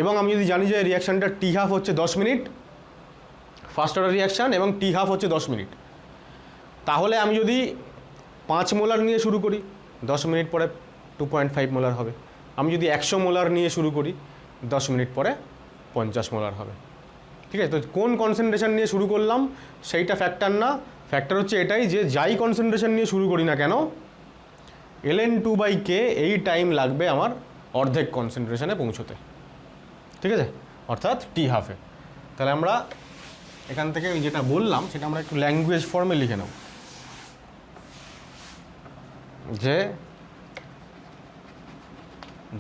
এবং আমি যদি জানি যে রিঅ্যাকশানটা T½ হচ্ছে 10 মিনিট ফার্স্ট অর্ডার রিঅ্যাকশান এবং T½ হচ্ছে 10 মিনিট, তাহলে আমি যদি 5 মোলার নিয়ে শুরু করি 10 মিনিট পরে 2.5 মোলার হবে। আমি যদি 100 মোলার নিয়ে শুরু করি 10 মিনিট পরে 50 মোলার হবে। ঠিক আছে, তো কোন কনসেন্ট্রেশন নিয়ে শুরু করলাম সেইটা ফ্যাক্টর না, ফ্যাক্টর হচ্ছে এটাই যে যাই কনসেন্ট্রেশন নিয়ে শুরু করি না কেন ln2/k এই টাইম লাগবে আমার অর্ধেক কনসেন্ট্রেশনে পৌঁছতে। ঠিক আছে, অর্থাৎ T½ তাহলে আমরা এখান থেকে যেটা বললাম সেটা আমরা একটু ল্যাঙ্গুয়েজ ফর্মে লিখে নেব, যে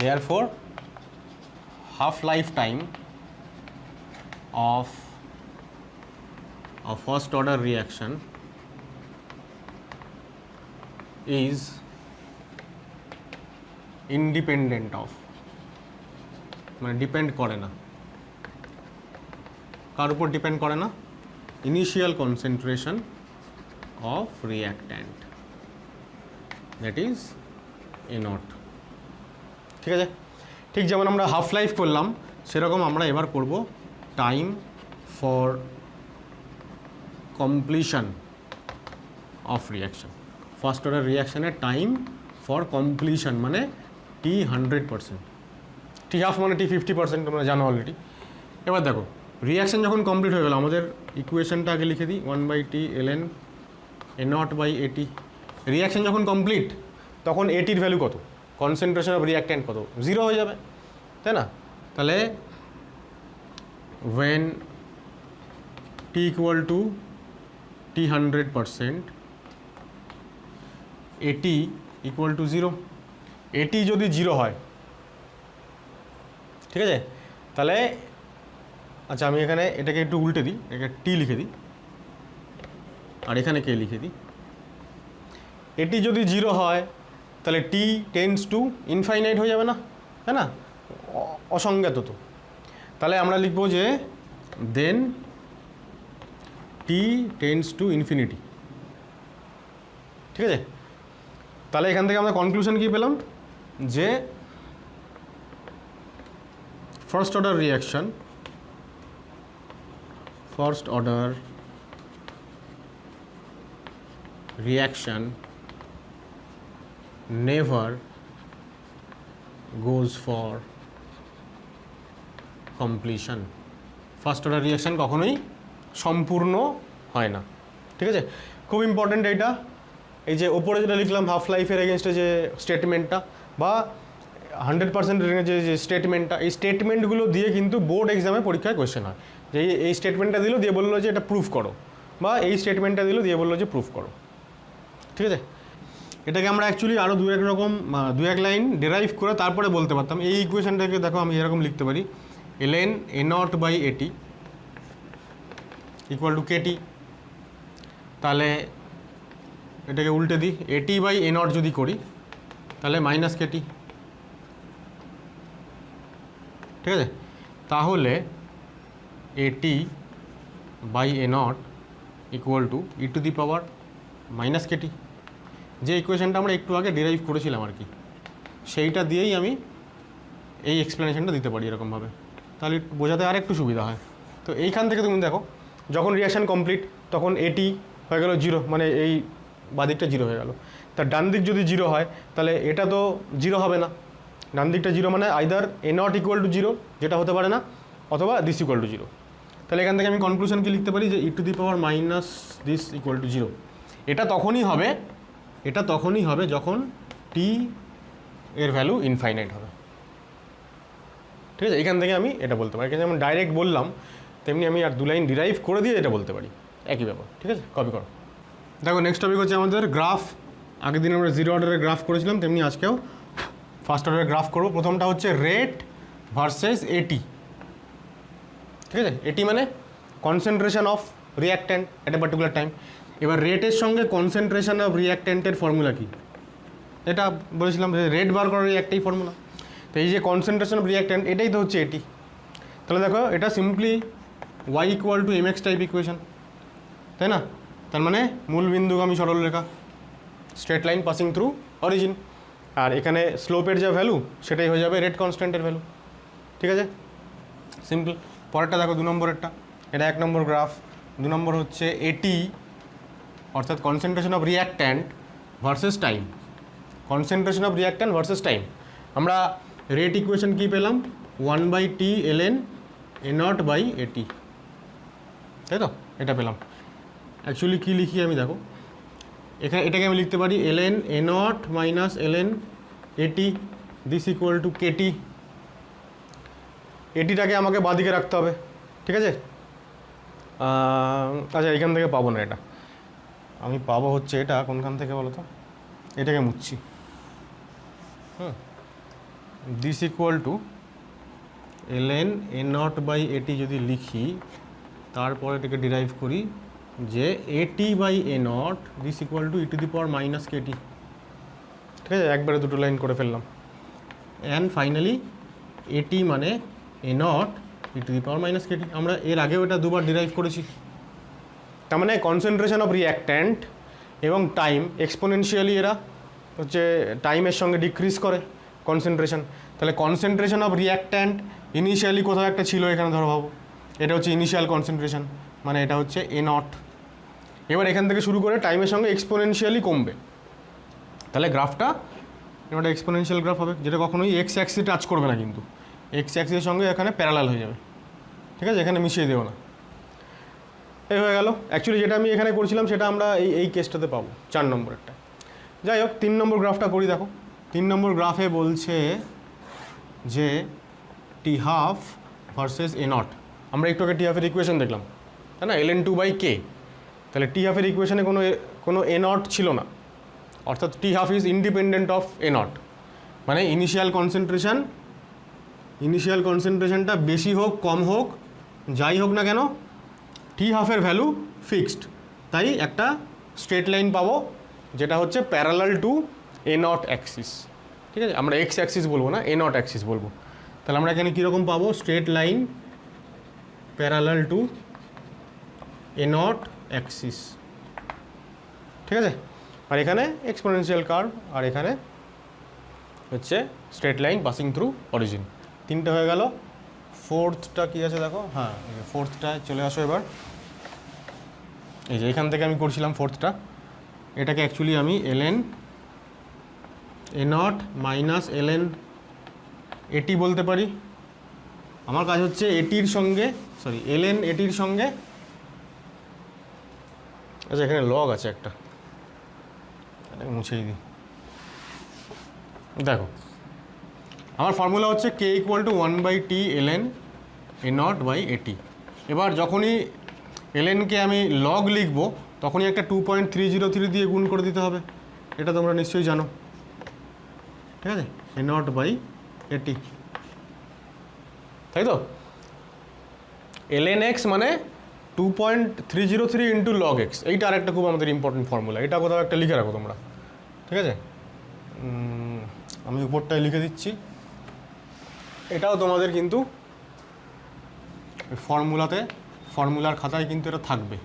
therefore half life time of a first order reaction is independent of, মানে ডিপেন্ড করে না, কার উপর ডিপেন্ড করে না, initial concentration of reactant that is A0। ঠিক আছে, ঠিক যেমন আমরা হাফ লাইফ করলাম সেরকম আমরা এবার করব time for completion of reaction. First order রিঅ্যাকশানের টাইম ফর কমপ্লিশন মানে T100%, T½ মানে T50%, তোমরা জানো অলরেডি। এবার দেখো রিঅ্যাকশান যখন কমপ্লিট হয়ে গেল, আমাদের ইকুয়েশনটা আগে লিখে দিই, 1/T ln A0/AT। রিঅ্যাকশান যখন কমপ্লিট তখন AT-র ভ্যালু কত, কনসেন্ট্রেশন অফ রিঅ্যাক্ট্যান্ট কত, 0 হয়ে যাবে, তাই না? তাহলে when T equal to T100%, AT equal to 0। AT যদি 0 হয়, ঠিক আছে, তাহলে আচ্ছা আমি এখানে এটাকে একটু উল্টে দিই, এটাকে T লিখে দিই আর এখানে K লিখে দিই। AT যদি 0 হয় তাহলে T টেন্ডস টু ইনফাইনাইট হয়ে যাবে না, তাই না, অসংজ্ঞাত তো। তাহলে আমরা লিখব যে দেন T টেন্ডস টু ইনফিনিটি। ঠিক আছে, তাহলে এখান থেকে আমরা কনক্লুশন কী পেলাম, যে first order reaction never goes for completion। First order reaction কখনোই সম্পূর্ণ হয় না। ঠিক আছে, খুব ইম্পর্ট্যান্ট এইটা। এই যে ওপরে যেটা লিখলাম হাফ লাইফের এগেনস্টে যে স্টেটমেন্টটা বা 100% যে স্টেটমেন্টটা, এই স্টেটমেন্টগুলো দিয়ে কিন্তু বোর্ড এক্সামে পরীক্ষায় কোয়েশ্চেন হয়, যে এই স্টেটমেন্টটা দিল দিয়ে বললো যে এটা প্রুফ করো, বা এই স্টেটমেন্টটা দিল দিয়ে বললো যে প্রুফ করো। ঠিক আছে, এটাকে আমরা অ্যাকচুয়ালি আরও দু এক লাইন ডেরাইভ করে তারপরে বলতে পারতাম। এই ইকুয়েশনটাকে দেখো আমি এরকম লিখতে পারি, ln a0/at equal to kt। তাহলে এটাকে উল্টে দিই, at/a0 যদি করি তাহলে মাইনাস kt, ঠিক আছে? তাহলে at/a0 ইকুয়াল টু e⁻ যে ইকুয়েশনটা আমরা একটু আগে ডিরাইভ করেছিলাম আর কি, সেইটা দিয়েই আমি এই এক্সপ্লেনেশনটা দিতে পারি এরকমভাবে, তাহলে বোঝাতে আর একটু সুবিধা হয়। তো এইখান থেকে তুমি দেখো, যখন রিয়াকশান কমপ্লিট তখন এটি হয়ে গেল 0, মানে এই বাদিকটা 0 হয়ে গেল। তার ডান দিক যদি 0 হয় তাহলে এটা তো 0 হবে না। ডান দিকটা 0 মানে আইদার a0 ইকুয়াল টু 0, যেটা হতে পারে না, অথবা দিস ইকুয়াল টু 0। তাহলে এখান থেকে আমি কনক্লুশন কি লিখতে পারি, যে e⁻⁻this ইকুয়াল টু 0। এটা তখনই হবে যখন t এর ভ্যালু ইনফাইনাইট হবে, ঠিক আছে? এখান থেকে আমি এটা বলতে পারি, যেমন ডাইরেক্ট বললাম তেমনি আমি আর 2 লাইন ডিরাইভ করে দিয়ে এটা বলতে পারি, একই ব্যাপার, ঠিক আছে? কপি করো। দেখো নেক্সট টপিক হচ্ছে আমাদের গ্রাফ। আগের দিন আমরা 0 অর্ডারের গ্রাফ করেছিলাম, তেমনি আজকেও ফার্স্ট অর্ডারের গ্রাফ করব। প্রথমটা হচ্ছে রেট ভার্সেস এটি, ঠিক আছে? এটি মানে concentration of reactant at a particular time. এবার রেটের সঙ্গে কনসেন্ট্রেশন অফ রিঅ্যাক্ট্যান্টের ফর্মুলা কি, এটা বলেছিলাম যে রেট বার করার একটাই ফর্মুলা। তো এই যে কনসেন্ট্রেশন অফ রিঅ্যাক্ট্যান্ট, এটাই তো হচ্ছে এটি। তাহলে দেখো এটা simply y equal to mx type equation, তাই না? তার মানে মূল বিন্দুগামী সরলরেখা, straight line passing through origin, আর এখানে স্লোপের যা ভ্যালু সেটাই হয়ে যাবে রেট কনস্ট্যান্টের ভ্যালু, ঠিক আছে? সিম্পল। পরেরটা দেখো 2 নম্বরেরটা, এটা 1 নম্বর গ্রাফ। 2 নম্বর হচ্ছে এটি, অর্থাৎ concentration of reactant versus time. Concentration of reactant versus time, আমরা রেট ইকুয়েশন কী পেলাম, 1/t ln a0/at, তাই তো? এটা পেলাম। অ্যাকচুয়ালি কী লিখি আমি দেখো, এটাকে আমি লিখতে পারি ln a0 minus ln at this equal two kt। এটিটাকে আমাকে বাঁদিকে রাখতে হবে, ঠিক আছে? আচ্ছা, এখান থেকে পাবো না, এটা আমি পাবো হচ্ছে এটা কোনখান থেকে বলো তো, এটাকে মুছছি। This equal to ln a0/at যদি লিখি, তারপর এটাকে ডিরাইভ করি যে at/a0 this equal two e⁻ kt, ঠিক আছে? একবারে 2 লাইন করে ফেললাম। অ্যান্ড ফাইনালি at মানে a0 e⁻kt। আমরা এর আগেও এটা 2বার ডিরাইভ করেছি। তার মানে কনসেন্ট্রেশন অফ রিঅ্যাক্ট্যান্ট এবং টাইম এক্সপোনেনশিয়ালি এরা হচ্ছে টাইমের সঙ্গে ডিক্রিজ করে কনসেন্ট্রেশন। তাহলে কনসেন্ট্রেশন অফ রিঅ্যাক্ট্যান্ট ইনিশিয়ালি কোথাও একটা ছিল, এখানে ধরো ভাবো এটা হচ্ছে ইনিশিয়াল কনসেন্ট্রেশন, মানে এটা হচ্ছে a0। এবার এখান থেকে শুরু করে টাইমের সঙ্গে এক্সপোনেনশিয়ালি কমবে। তাহলে গ্রাফটা একটা এক্সপোনেনশিয়াল গ্রাফ হবে, যেটা কখনোই এক্স অ্যাক্সিস টাচ করবে না, কিন্তু এক্স অ্যাক্সিসের সঙ্গে এখানে প্যারালাল হয়ে যাবে, ঠিক আছে? এখানে মিশিয়ে দেবো না। এই হয়ে গেল। অ্যাকচুয়ালি যেটা আমি এখানে করছিলাম সেটা আমরা এই কেসটাতে পাবো 4 নম্বরেরটা। যাই হোক, 3 নম্বর গ্রাফটা করি। দেখো 3 নম্বর গ্রাফে বলছে যে t½ ভার্সেস a0। আমরা একটু আগে t½ ইকুয়েশন দেখলাম, তাই না? ln2/k। তাহলে t½ ইকুয়েশনে কোনো a0 ছিল না, অর্থাৎ t½ is independent of a0। মানে ইনিশিয়াল কনসেন্ট্রেশনটা বেশি হোক কম হোক যাই হোক না কেন, t½ এর ভ্যালু ফিক্সড। তাই একটা স্ট্রেট লাইন পাবো যেটা হচ্ছে প্যারালাল টু a0 অ্যাক্সিস, ঠিক আছে? আমরা এক্স অ্যাক্সিস বলবো না, a0 অ্যাক্সিস বলবো। তাহলে আমরা এখানে কীরকম পাবো, straight line parallel to a0 Axis, ঠিক আছে? আর এখানে এক্সপোনেনশিয়াল কার্ভ, আর এখানে হচ্ছে straight line passing through origin. 3টে হয়ে গেল। 4থটা কী আছে দেখো, হ্যাঁ 4থটায় চলে আসো এবার। এই যে এখান থেকে আমি করছিলাম 4থটা, এটাকে অ্যাকচুয়ালি আমি ln a0 minus ln at বলতে পারি। আমার কাজ হচ্ছে এটির সঙ্গে ln এটির সঙ্গে, আচ্ছা এখানে লগ আছে একটা, মুছেই দিই। দেখো আমার ফর্মুলা হচ্ছে k equal to 1/t ln a0/at। এবার যখনই lnকে আমি লগ লিখবো তখনই একটা 2.303 দিয়ে গুণ করে দিতে হবে, এটা তোমরা নিশ্চয়ই জানো, ঠিক আছে, এ নট বাই এটি, তাই তো। ln x মানে 2.303 ইন্টু লগ এক্স, এইটা আরেকটা খুব আমাদের ইম্পর্টেন্ট ফর্মুলা, এটা কোথাও একটা লিখে রাখো তোমরা, ঠিক আছে। আমি উপরটায় লিখে দিচ্ছি, এটাও তোমাদের কিন্তু ফর্মুলার খাতায় কিন্তু এটা থাকবে,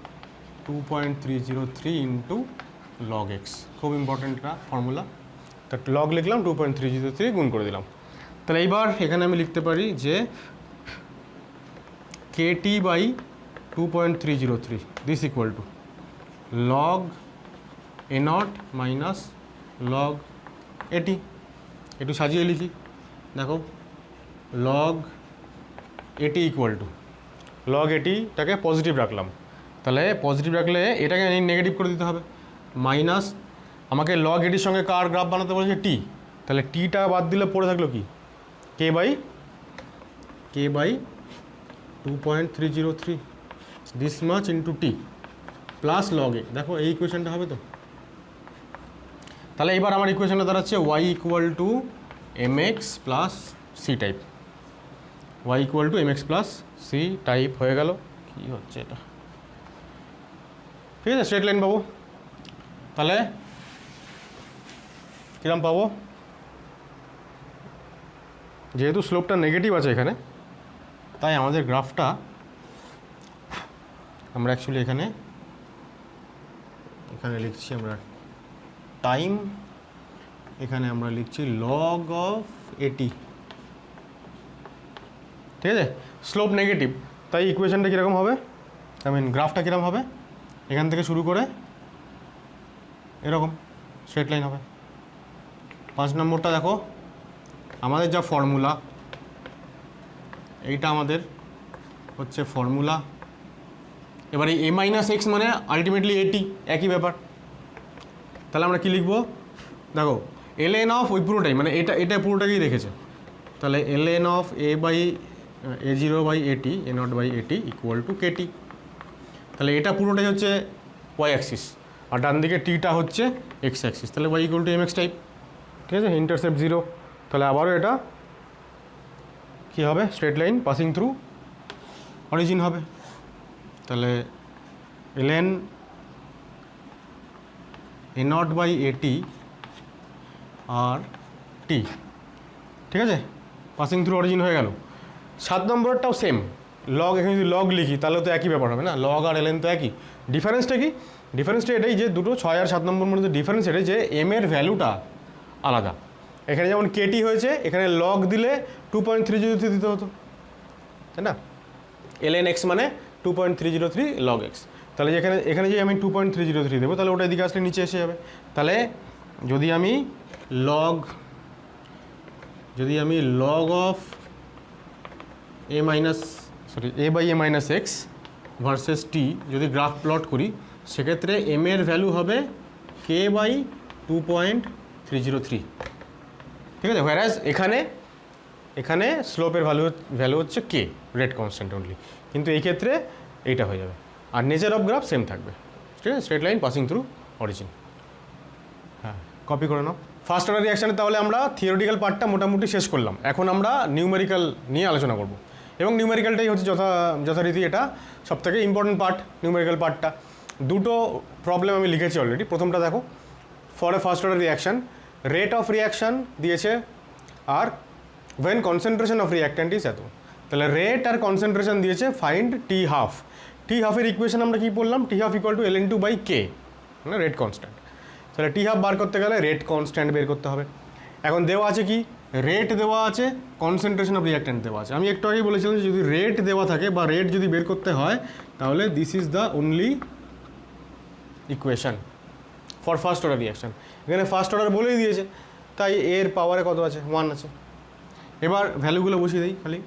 2.303 ইন্টু লগ এক্স, খুব ইম্পর্টেন্ট একটা ফর্মুলা। তা লগ লিখলাম, 2.303 গুণ করে দিলাম। তাহলে এইবার এখানে আমি লিখতে পারি যে K T by 2.303 this equal to log A naught minus log A T. একটু সাজিয়ে লিখি, দেখো log A T equal to, log এটিটাকে পজিটিভ রাখলাম, তাহলে পজিটিভ রাখলে এটাকে নেগেটিভ করে দিতে হবে, মাইনাস আমাকে লগ এটির সঙ্গে কার গ্রাফ বানাতে বলেছে টি, তাহলে টিটা বাদ দিলে পড়ে থাকলো কি K by 2.303 this much into T plus log A. দেখো এই ইকুয়েশনটা হবে তো। তাহলে এবার আমার ইকুয়েশনটা দাঁড়াচ্ছে Y equal to M X plus C type, Y equal to M X plus C type হয়ে গেল। কী হচ্ছে এটা, ঠিক আছে, স্ট্রেট লাইন পাবো। তাহলে কিরম পাবো, যেহেতু স্লোপটা নেগেটিভ আছে এখানে, তাই আমাদের গ্রাফটা আমরা অ্যাকচুয়ালি এখানে লিখছি আমরা টাইম, এখানে আমরা লিখছি লগ অফ এটি, ঠিক আছে, স্লোপ নেগেটিভ, তাই ইকুয়েশনটা কীরকম হবে, গ্রাফটা কীরকম হবে, এখান থেকে শুরু করে এরকম স্ট্রেট লাইন হবে। 5 নম্বরটা দেখো, আমাদের যা ফর্মুলা, এইটা আমাদের হচ্ছে ফর্মুলা। এবার এই এ মাইনাস এক্স মানে আলটিমেটলি এটি, একই ব্যাপার। তাহলে আমরা কী লিখবো, দেখো ln অফ ওই পুরোটাই, মানে এটা পুরোটাকেই রেখেছে, তাহলে ln অফ a0 বাই এটি, এ নট বাই এটি ইকুয়াল টু কেটি। তাহলে এটা পুরোটাই হচ্ছে ওয়াই অ্যাক্সিস, আর ডান দিকে টিটা হচ্ছে এক্স অ্যাক্সিস, তাহলে Y equal to M X type, ঠিক আছে, ইন্টারসেপ্ট 0। তাহলে আবারও এটা কী হবে, straight line passing through origin হবে। তাহলে ln এ নট বাই এটি আর টি, ঠিক আছে, পাসিং থ্রু অরিজিন হয়ে গেল। 7 নম্বরটাও সেম, লগ, এখানে যদি লগ লিখি তাহলে তো একই ব্যাপার হবে না, লগ আর ln তো একই। ডিফারেন্সটা কি, ডিফারেন্সটা এটাই যে দুটো 6 আর 7 নম্বর মধ্যে ডিফারেন্স এটাই যে এম এর ভ্যালুটা আলাদা। এখানে যেমন কেটি হয়েছে, এখানে লগ দিলে 2.303 দিতে হতো, তাই না, ln x মানে 2.303 log x। তাহলে এখানে যে আমি 2.303 দেবো, তাহলে ওটা এদিকে আসলে নিচে এসে যাবে। তাহলে যদি আমি log of A by A minus X versus T যদি গ্রাফ প্লট করি, সেক্ষেত্রে এম এর ভ্যালু হবে কে বাই 2.303, ঠিক আছে। হোয়ারাজ এখানে স্লোপের ভ্যালু হচ্ছে কে, রেট কনস্ট্যান্ট অনলি, কিন্তু এই ক্ষেত্রে এইটা হয়ে যাবে। আর নেচার অফ গ্রাফ সেম থাকবে, ঠিক আছে, straight line passing through origin. হ্যাঁ, কপি করে নাও। ফার্স্ট অর্ডার রিঅ্যাকশানে তাহলে আমরা থিওরিটিক্যাল পার্টটা মোটামুটি শেষ করলাম, এখন আমরা নিউমেরিক্যাল নিয়ে আলোচনা করব। এবং নিউমেরিক্যালটাই হচ্ছে যথারীতি এটা সবথেকে ইম্পর্টেন্ট পার্ট, নিউমেরিক্যাল পার্টটা। দুটো প্রবলেম আমি লিখেছি অলরেডি। প্রথমটা দেখো, for a first order reaction rate of reaction দিয়েছে আর when concentration of reactant is এত, তাহলে রেট আর কনসেন্ট্রেশন দিয়েছে, ফাইন্ড টি হাফ। টি হাফের ইকুয়েশন আমরা কী বললাম, T half equal to ln2 by K, মানে রেট কনস্ট্যান্ট। তাহলে টি হাফ বার করতে গেলে রেট কনস্ট্যান্ট বের করতে হবে। এখন দেওয়া আছে কি, রেট দেওয়া আছে, কনসেন্ট্রেশন অফ রিঅ্যাক্ট্যান্ট দেওয়া আছে। আমি একটু আগেই বলেছিলাম যে যদি রেট দেওয়া থাকে বা রেট যদি বের করতে হয়, তাহলে this is the only equation for first order reaction. এখানে ফার্স্ট অর্ডার বলেই দিয়েছে, তাই এর পাওয়ারে কত আছে, 1 আছে। এবার ভ্যালুগুলো বসিয়ে দিই খালি।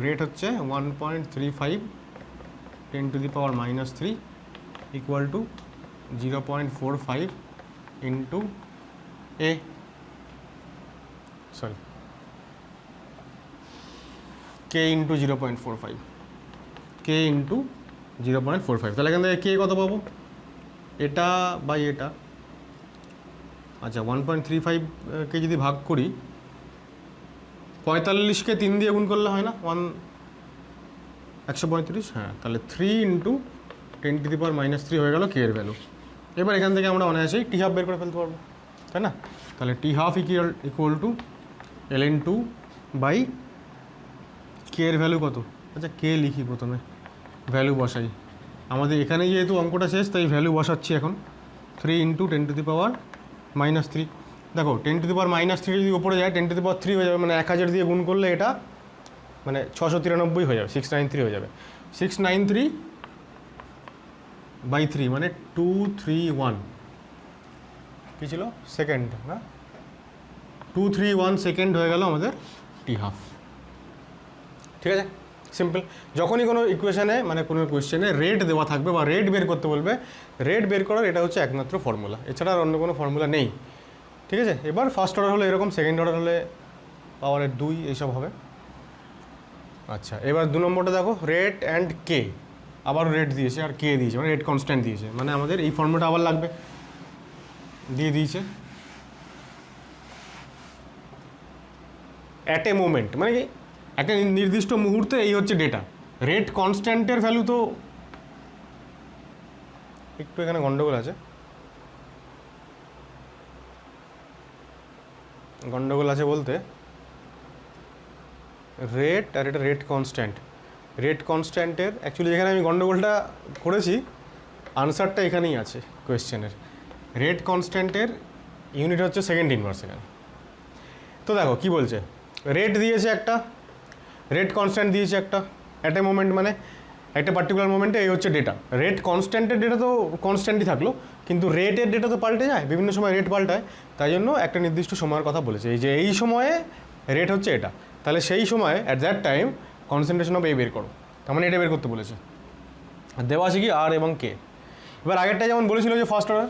রেট হচ্ছে 1.35 10⁻³ equal to 0.45 into A, sorry K into 0.45, K into 0.45। তাহলে এখান থেকে কে কত পাবো, এটা বাই এটা আচ্ছা 1.35কে যদি ভাগ করি 45কে 3 দিয়ে গুণ করলে হয় না 135, হ্যাঁ, তাহলে 3 ইন্টু 10⁻³ হয়ে গেল কে এর ভ্যালু। এবার এখান থেকে আমরা অনায়াসেই টি হাফ বের করে ফেলতে পারবো, তাই না? তাহলে T half equal to ln2 by K এর ভ্যালু কত? আচ্ছা কে লিখি, প্রথমে ভ্যালু বসাই। আমাদের এখানে যেহেতু অঙ্কটা শেষ তাই ভ্যালু বসাচ্ছি এখন। 3 ইন্টু 10⁻³ দেখো 10⁻³ যদি উপরে যায় 10⁻³ হয়ে যাবে, মানে 1000 দিয়ে গুণ করলে এটা মানে 693 হয়ে যাবে, 693 হয়ে যাবে। 693/3 মানে 231 কী ছিল সেকেন্ড, না 231 সেকেন্ড হয়ে গেল আমাদের টি হাফ। ঠিক আছে, সিম্পল। যখনই কোনো ইকুয়েশানে মানে কোনো কোয়েশ্চেনে রেট দেওয়া থাকবে বা রেট বের করতে বলবে, রেট বের করার এটা হচ্ছে একমাত্র ফর্মুলা, এছাড়া আর অন্য কোনো ফর্মুলা নেই। ঠিক আছে, এবার ফার্স্ট অর্ডার হলে এরকম, সেকেন্ড অর্ডার হলে পাওয়ারের 2 এইসব হবে। আচ্ছা এবার 2 নম্বরটা দেখো, রেট অ্যান্ড কে, আবার রেট দিয়েছে আর কে দিয়েছে, মানে রেট কনস্ট্যান্ট দিয়েছে, মানে আমাদের এই ফর্মুলাটা আবার লাগবে, দিয়ে দিয়েছে অ্যাট এ মোমেন্ট, মানে কি একটা নির্দিষ্ট মুহূর্তে এই হচ্ছে ডেটা। রেট কনস্ট্যান্টের ভ্যালু তো একটু এখানে গন্ডগোল আছে, গন্ডগোল আছে বলতে রেট আর এটা রেট কনস্ট্যান্ট, রেট কনস্ট্যান্টের অ্যাকচুয়ালি যেখানে আমি গন্ডগোলটা করেছি আনসারটা এখানেই আছে কোয়েশ্চেনের। রেট কনস্ট্যান্টের ইউনিট হচ্ছে সেকেন্ড ইনভার্স এখানে। তো দেখো কি বলছে, রেট দিয়েছে একটা, রেট কনস্ট্যান্ট দিয়েছে একটা, অ্যাট এ মোমেন্ট মানে একটা পার্টিকুলার মোমেন্টে এই হচ্ছে ডেটা। রেট কনস্ট্যান্টের ডেটা তো কনস্ট্যান্টই থাকলো, কিন্তু রেটের ডেটা তো পাল্টে যায়, বিভিন্ন সময় রেট পাল্টায়, তাই জন্য একটা নির্দিষ্ট সময়ের কথা বলেছে, এই যে এই সময়ে রেট হচ্ছে এটা, তাহলে সেই সময়ে at that time concentration of A বের করো, তার মানে এটা বের করতে বলেছে। দেওয়া আছে কি আর এবং কে। এবার আগেরটা যেমন বলেছিল যে ফার্স্ট অর্ডার,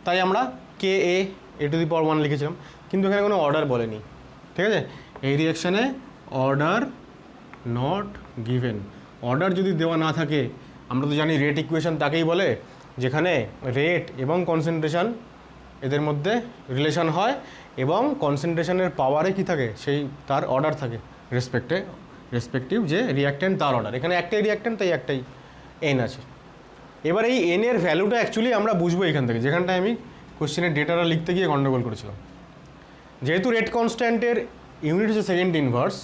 তাই আমরা কে a⁴ লিখেছিলাম, কিন্তু এখানে কোনো অর্ডার বলেনি। ঠিক আছে, এই রিয়াকশানে অর্ডার নট গিভেন, অর্ডার যদি দেওয়া না থাকে, আমরা তো জানি রেট ইকুয়েশন তাকেই বলে যেখানে রেট এবং কনসেন্ট্রেশন এদের মধ্যে রিলেশন হয় এবং কনসেন্ট্রেশনের পাওয়ারে কি থাকে, সেই তার অর্ডার থাকে রেসপেক্টিভ যে রিয়াক্ট্যান্ট তার অর্ডার। এখানে একটাই রিয়াক্ট্যান্ট তাই একটাই এন আছে। এবার এই এনের ভ্যালুটা অ্যাকচুয়ালি আমরা বুঝবো এখান থেকে, যেখানটায় আমি কোশ্চেনের ডেটাটা লিখতে গিয়ে গন্ডগোল করেছিলাম। যেহেতু রেট কনস্ট্যান্টের ইউনিট হচ্ছে সেকেন্ড ইনভার্স,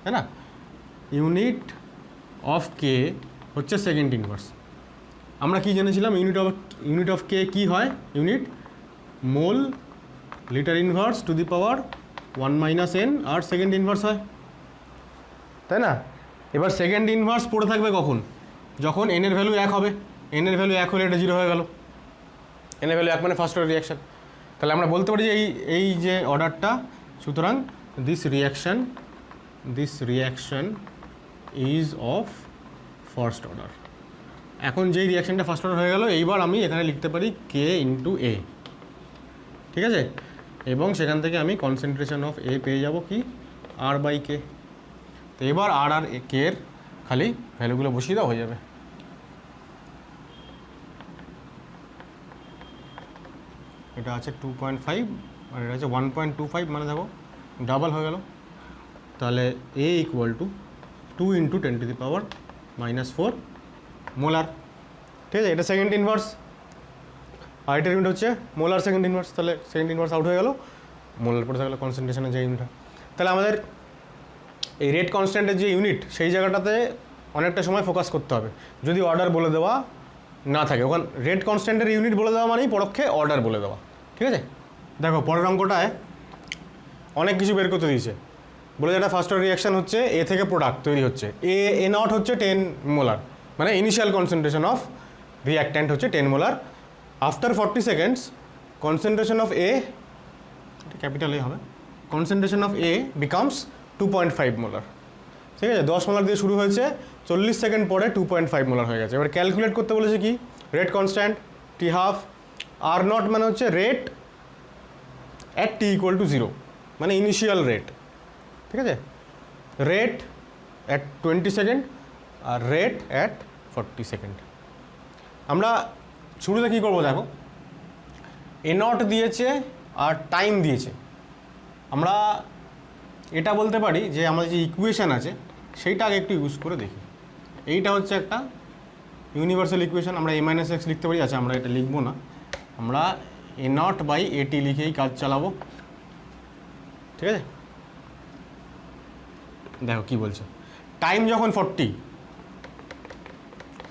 তাই না, ইউনিট অফ কে হচ্ছে সেকেন্ড ইনভার্স। আমরা কি জেনেছিলাম, ইউনিট অফ কে কী হয়, unit mole litre inverse to the power 1 - n আর সেকেন্ড ইনভার্স হয়, তাই না। এবার সেকেন্ড ইনভার্স পড়ে থাকবে কখন, যখন n এর ভ্যালু 1 হবে, n এর ভ্যালু 1 হলে এটা 0 হয়ে গেল, n এর ভ্যালু 1 মানে ফার্স্ট অর্ডার রিয়াকশান। তাহলে আমরা বলতে পারি যে এই যে অর্ডারটা, সুতরাং this reaction is of first order. এখন যেই রিয়াকশানটা ফার্স্ট অর্ডার হয়ে গেল, এইবার আমি এখানে লিখতে পারি কে ইন্টু এ, ঠিক আছে, এবং সেখান থেকে আমি কনসেন্ট্রেশন অফ এ পেয়ে যাব কি R/K। তো এবার আর কে এর খালি ভ্যালুগুলো বসিয়ে দাও, হয়ে যাবে। এটা আছে 2.5 আর এটা আছে 1.25, মানে দেখো ডাবল হয়ে গেল। তাহলে এ ইকুয়াল টু 2 × 10⁻⁻4 মোলার। ঠিক আছে, এটা সেকেন্ড ইনভার্স, আর এটার ইউনিট হচ্ছে মোলার সেকেন্ড ইনভার্স। তাহলে সেকেন্ড ইনভার্স আউট হয়ে গেল, মোলার পড়ে থাকলো কনসেন্ট্রেশনের যে ইউনিটটা। তাহলে আমাদের এই রেট কনস্ট্যান্টের যে ইউনিট, সেই জায়গাটাতে অনেকটা সময় ফোকাস করতে হবে যদি অর্ডার বলে দেওয়া না থাকে। ওখানে রেট কনস্ট্যান্টের ইউনিট বলে দেওয়া মানেই পরোক্ষে অর্ডার বলে দেওয়া। ঠিক আছে, দেখো পরের অঙ্কটায় অনেক কিছু বের করতে দিয়েছে, বলে যেটা ফার্স্ট অর্ডার রিয়াকশান হচ্ছে এ থেকে প্রোডাক্ট তৈরি হচ্ছে, এ নট হচ্ছে 10 মোলার, মানে ইনিশিয়াল কনসেন্ট্রেশন অফ রিয়াক্ট্যান্ট হচ্ছে 10 molar. After 40 seconds concentration of A, capital A হবে, concentration of A becomes 2.5 molar. ঠিক আছে, 10 মোলার দিয়ে শুরু হয়েছে, 40 সেকেন্ড পরে 2.5 মোলার হয়ে গেছে। এবার ক্যালকুলেট করতে বলেছে কি, rate constant T half, R naught মানে হচ্ছে rate at T equal to 0, মানে ইনিশিয়াল রেট। ঠিক আছে, রেট অ্যাট 20 সেকেন্ড আর রেট অ্যাট 40 সেকেন্ড। আমরা শুরুতে কী করবো দেখো, এ নট দিয়েছে আর টাইম দিয়েছে। আমরা এটা বলতে পারি যে আমাদের যে ইকুয়েশান আছে সেইটা আগে একটু ইউজ করে দেখি। এইটা হচ্ছে একটা ইউনিভার্সাল ইকুয়েশান, আমরা এ মাইনাস এক্স লিখতে পারি। আচ্ছা, আমরা এটা লিখবো না, আমরা এ নট বাই এটি লিখেই কাজ চালাবো, ঠিক আছে? দেখো কি বলছে, টাইম যখন 40,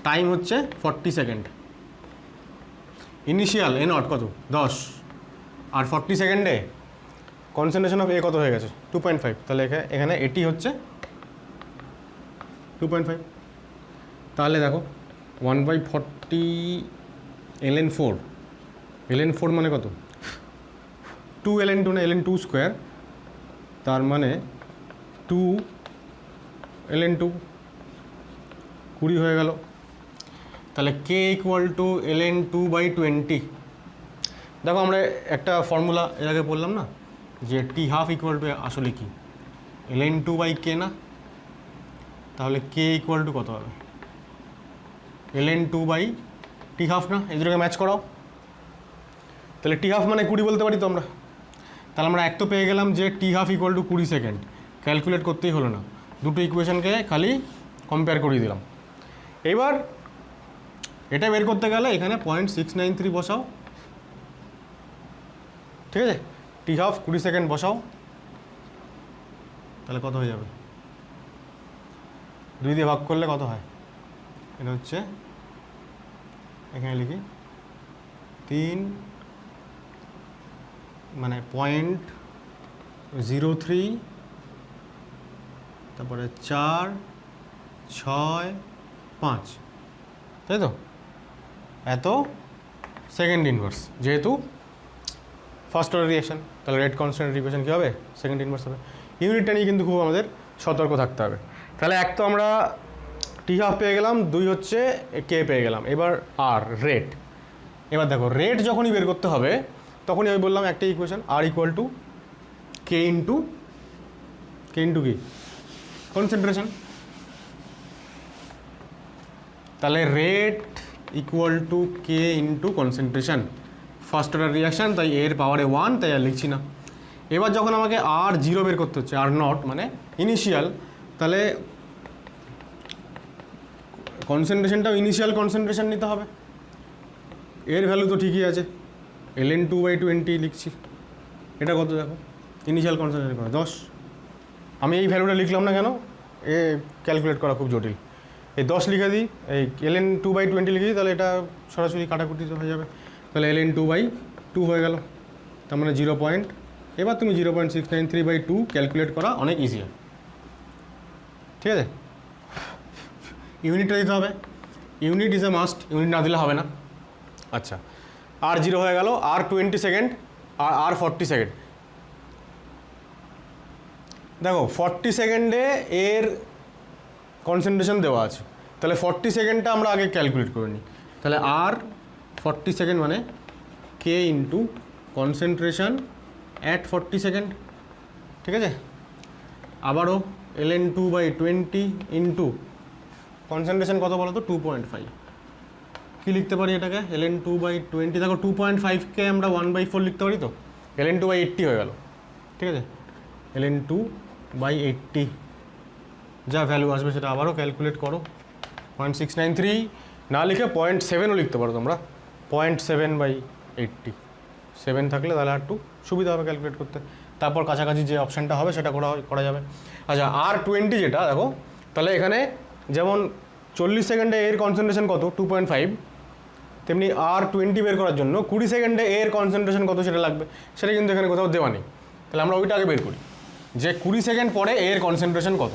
টাইম হচ্ছে 40 সেকেন্ড, ইনিশিয়াল এ নট কত 10, আর 40 সেকেন্ডে কনসেন্ট্রেশন অফ এ কত হয়ে গেছে 2.5, তাহলে এখানে এটি হচ্ছে 2.5। তাহলে দেখো 1/40 ln4, ln4 মানে কত 2 ln2 না ln2 স্কোয়ার, তার মানে 2 ln2 20 হয়ে গেল। তাহলে k ইকুয়াল টু ln2/20। দেখো আমরা একটা ফর্মুলা এর আগে বললাম না যে টি হাফ ইকুয়াল টু আসলে কি ln2/k না, তাহলে k ইকুয়াল টু কত হবে ln2/t হাফ না, এই দুটোকে ম্যাচ করাও। তাহলে টি হাফ মানে 20 বলতে পারি তো আমরা। তাহলে আমরা এক তো পেয়ে গেলাম যে T half equal to 20 second, calculate করতেই হলো না, দুটো ইকুয়েশনকে খালি কম্পেয়ার করিয়ে দিলাম। এবার এটা বের করতে গেলে এখানে 0.693 বসাও, ঠিক আছে? টি হাফ 20 সেকেন্ড বসাও, তাহলে কত হয়ে যাবে 2 দিয়ে ভাগ করলে কত হয়, এটা হচ্ছে এখানে লিখি 3 মানে 0.03, তারপরে 4, 6, 5, তাই তো? এত সেকেন্ড ইনভার্স, যেহেতু ফার্স্ট অর্ডার রিঅ্যাকশন, তাহলে রেট কনস্ট্যান্ট ইকুয়েশন কী হবে সেকেন্ড ইনভার্স হবে। ইউনিটটা নিয়ে কিন্তু খুব আমাদের সতর্ক থাকতে হবে। তাহলে এক তো আমরা টি হাফ পেয়ে গেলাম, 2 হচ্ছে কে পেয়ে গেলাম, এবার আর রেট। এবার দেখো রেট যখনই বের করতে হবে তখনই আমি বললাম একটা equation R equal to K into কি কনসেন্ট্রেশন। তাহলে rate equal to K into concentration, first order reaction, তাই এর পাওয়ারে 1, তাই আর লিখছি না। এবার যখন আমাকে আর 0 বের করতে হচ্ছে, আর নট মানে ইনিশিয়াল, তাহলে কনসেন্ট্রেশনটাও ইনিশিয়াল কনসেন্ট্রেশন নিতে হবে। এর ভ্যালু তো ঠিকই আছে, ln2/20 লিখছি, এটা কত দেখো ইনিশিয়াল কনসেন্ট্রেশন কত 10। আমি এই ভ্যালুটা লিখলাম না কেন, এ ক্যালকুলেট করা খুব জটিল। এই 10 লিখে দিই, এই ln2/20 লিখে দিই, তাহলে এটা সরাসরি কাটাকুটি হয়ে যাবে। তাহলে ln2/2 হয়ে গেল, তার মানে 0 পয়েন্ট। এবার তুমি 0.693/2 ক্যালকুলেট করা অনেক ইজি, ঠিক আছে? ইউনিটটা দিতে হবে, unit is a must, unit না দিলে হবে না। আচ্ছা, আর 0 হয়ে গেল, আর 20 সেকেন্ড আর 40 সেকেন্ড। দেখো 40 সেকেন্ডে এর কনসেন্ট্রেশন দেওয়া আছে, তাহলে 40 সেকেন্ডটা আমরা আগে ক্যালকুলেট করে নিই। তাহলে আর 40 সেকেন্ড মানে কে ইন্টু কনসেন্ট্রেশন অ্যাট 40 সেকেন্ড, ঠিক আছে? আবারও ln2/20 ইন্টু কনসেন্ট্রেশন কত বলো তো 2.5। কী লিখতে পারি এটাকে ln2/20, দেখো 2.5কে আমরা 1/4 লিখতে পারি তো, ln2/80 হয়ে গেল, ঠিক আছে? ln2/80 যা ভ্যালু আসবে সেটা আবারও ক্যালকুলেট করো। 0.693 না লিখে 0.7ও লিখতে পারো তোমরা, 0.7/80, 7 থাকলে তাহলে আর একটু সুবিধা হবে ক্যালকুলেট করতে। তারপর কাছাকাছি যে অপশানটা হবে সেটা করা যাবে। আচ্ছা, আর 20 যেটা দেখো, তাহলে এখানে যেমন 40 সেকেন্ডে এর কনসেন্ট্রেশন কত 2.5, তেমনি আর 20 বের করার জন্য 20 সেকেন্ডে এর কনসেন্ট্রেশন কত সেটা লাগবে, সেটা কিন্তু এখানে কোথাও দেওয়া নেই। তাহলে আমরা ওইটা আগে বের করি যে 20 সেকেন্ড পরে এর কনসেন্ট্রেশন কত,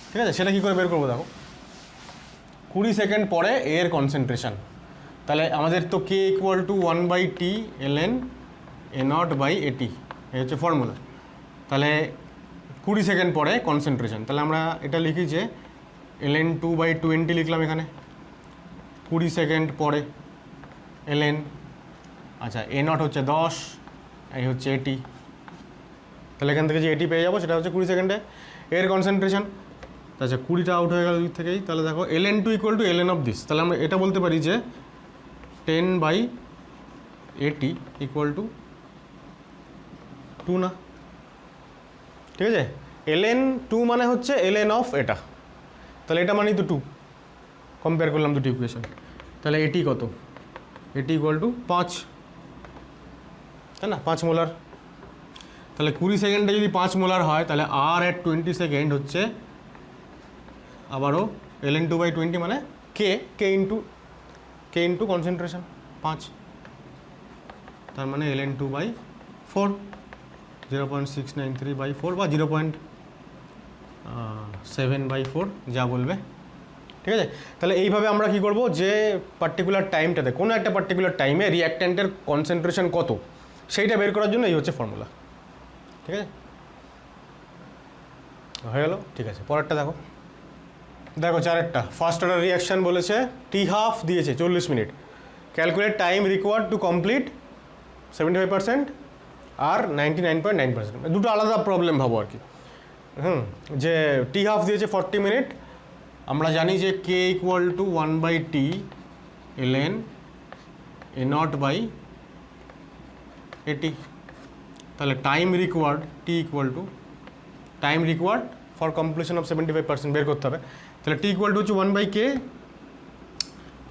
ঠিক আছে? সেটা কী করে বের করবো দেখো, 20 সেকেন্ড পরে এর কনসেন্ট্রেশন, তাহলে আমাদের তো K equal to 1/t ln a0/at, এই হচ্ছে ফর্মুলা। তাহলে 20 সেকেন্ড পরে কনসেন্ট্রেশন, তাহলে আমরা এটা লিখি যে ln2/20 লিখলাম এখানে, 20 সেকেন্ড পরে ln, আচ্ছা a0 হচ্ছে 10, এই হচ্ছে এটি, তাহলে এখান থেকে যে এটি পেয়ে যাবো সেটা হচ্ছে 20 সেকেন্ডে এর কনসেন্ট্রেশন। আচ্ছা, 20টা আউট হয়ে গেল দুই থেকেই, তাহলে দেখো ln2 equal to ln of this, তাহলে আমরা এটা বলতে পারি যে 10/, এটি ইকুয়াল টু 2 না, ঠিক আছে। ln 2 মানে হচ্ছে ln অফ এটা, তাহলে এটা মানেই তো 2, কম্পেয়ার করলাম দুটো ইকুয়েশন। তাহলে এটি কত, এটি ইকুয়াল টু 5, তাই না, 5 মোলার। তাহলে 20 সেকেন্ডে যদি 5 মোলার হয় তাহলে আর এট 20 সেকেন্ড হচ্ছে আবারও ln 2/20 মানে কে ইন্টু কনসেন্ট্রেশন 5, তার মানে ln 2/4, 0.693/4 বা 0.7/4 যা বলবে, ঠিক আছে। তাহলে এইভাবে আমরা কি করব, যে পার্টিকুলার টাইমটাতে কোনো একটা পার্টিকুলার টাইমে রিঅ্যাক্ট্যান্টের কনসেন্ট্রেশন কত সেইটা বের করার জন্য এই হচ্ছে ফর্মুলা, ঠিক আছে। হয়ে গেল, ঠিক আছে। পরেরটা দেখো, দেখো চারেরটা ফার্স্ট অর্ডার রিঅ্যাকশান বলেছে, t½ দিয়েছে 40 minute, calculate time required to complete 75% আর 99.9%, দুটো আলাদা প্রবলেম ভাবো আর কি। যে t½ দিয়েছে 40 মিনিট, আমরা জানি যে k equal to 1/t ln a0/at, তাহলে time required t equal to time required for completion of 75% বের করতে হবে। তাহলে t ইকুয়াল টু হচ্ছে 1/k,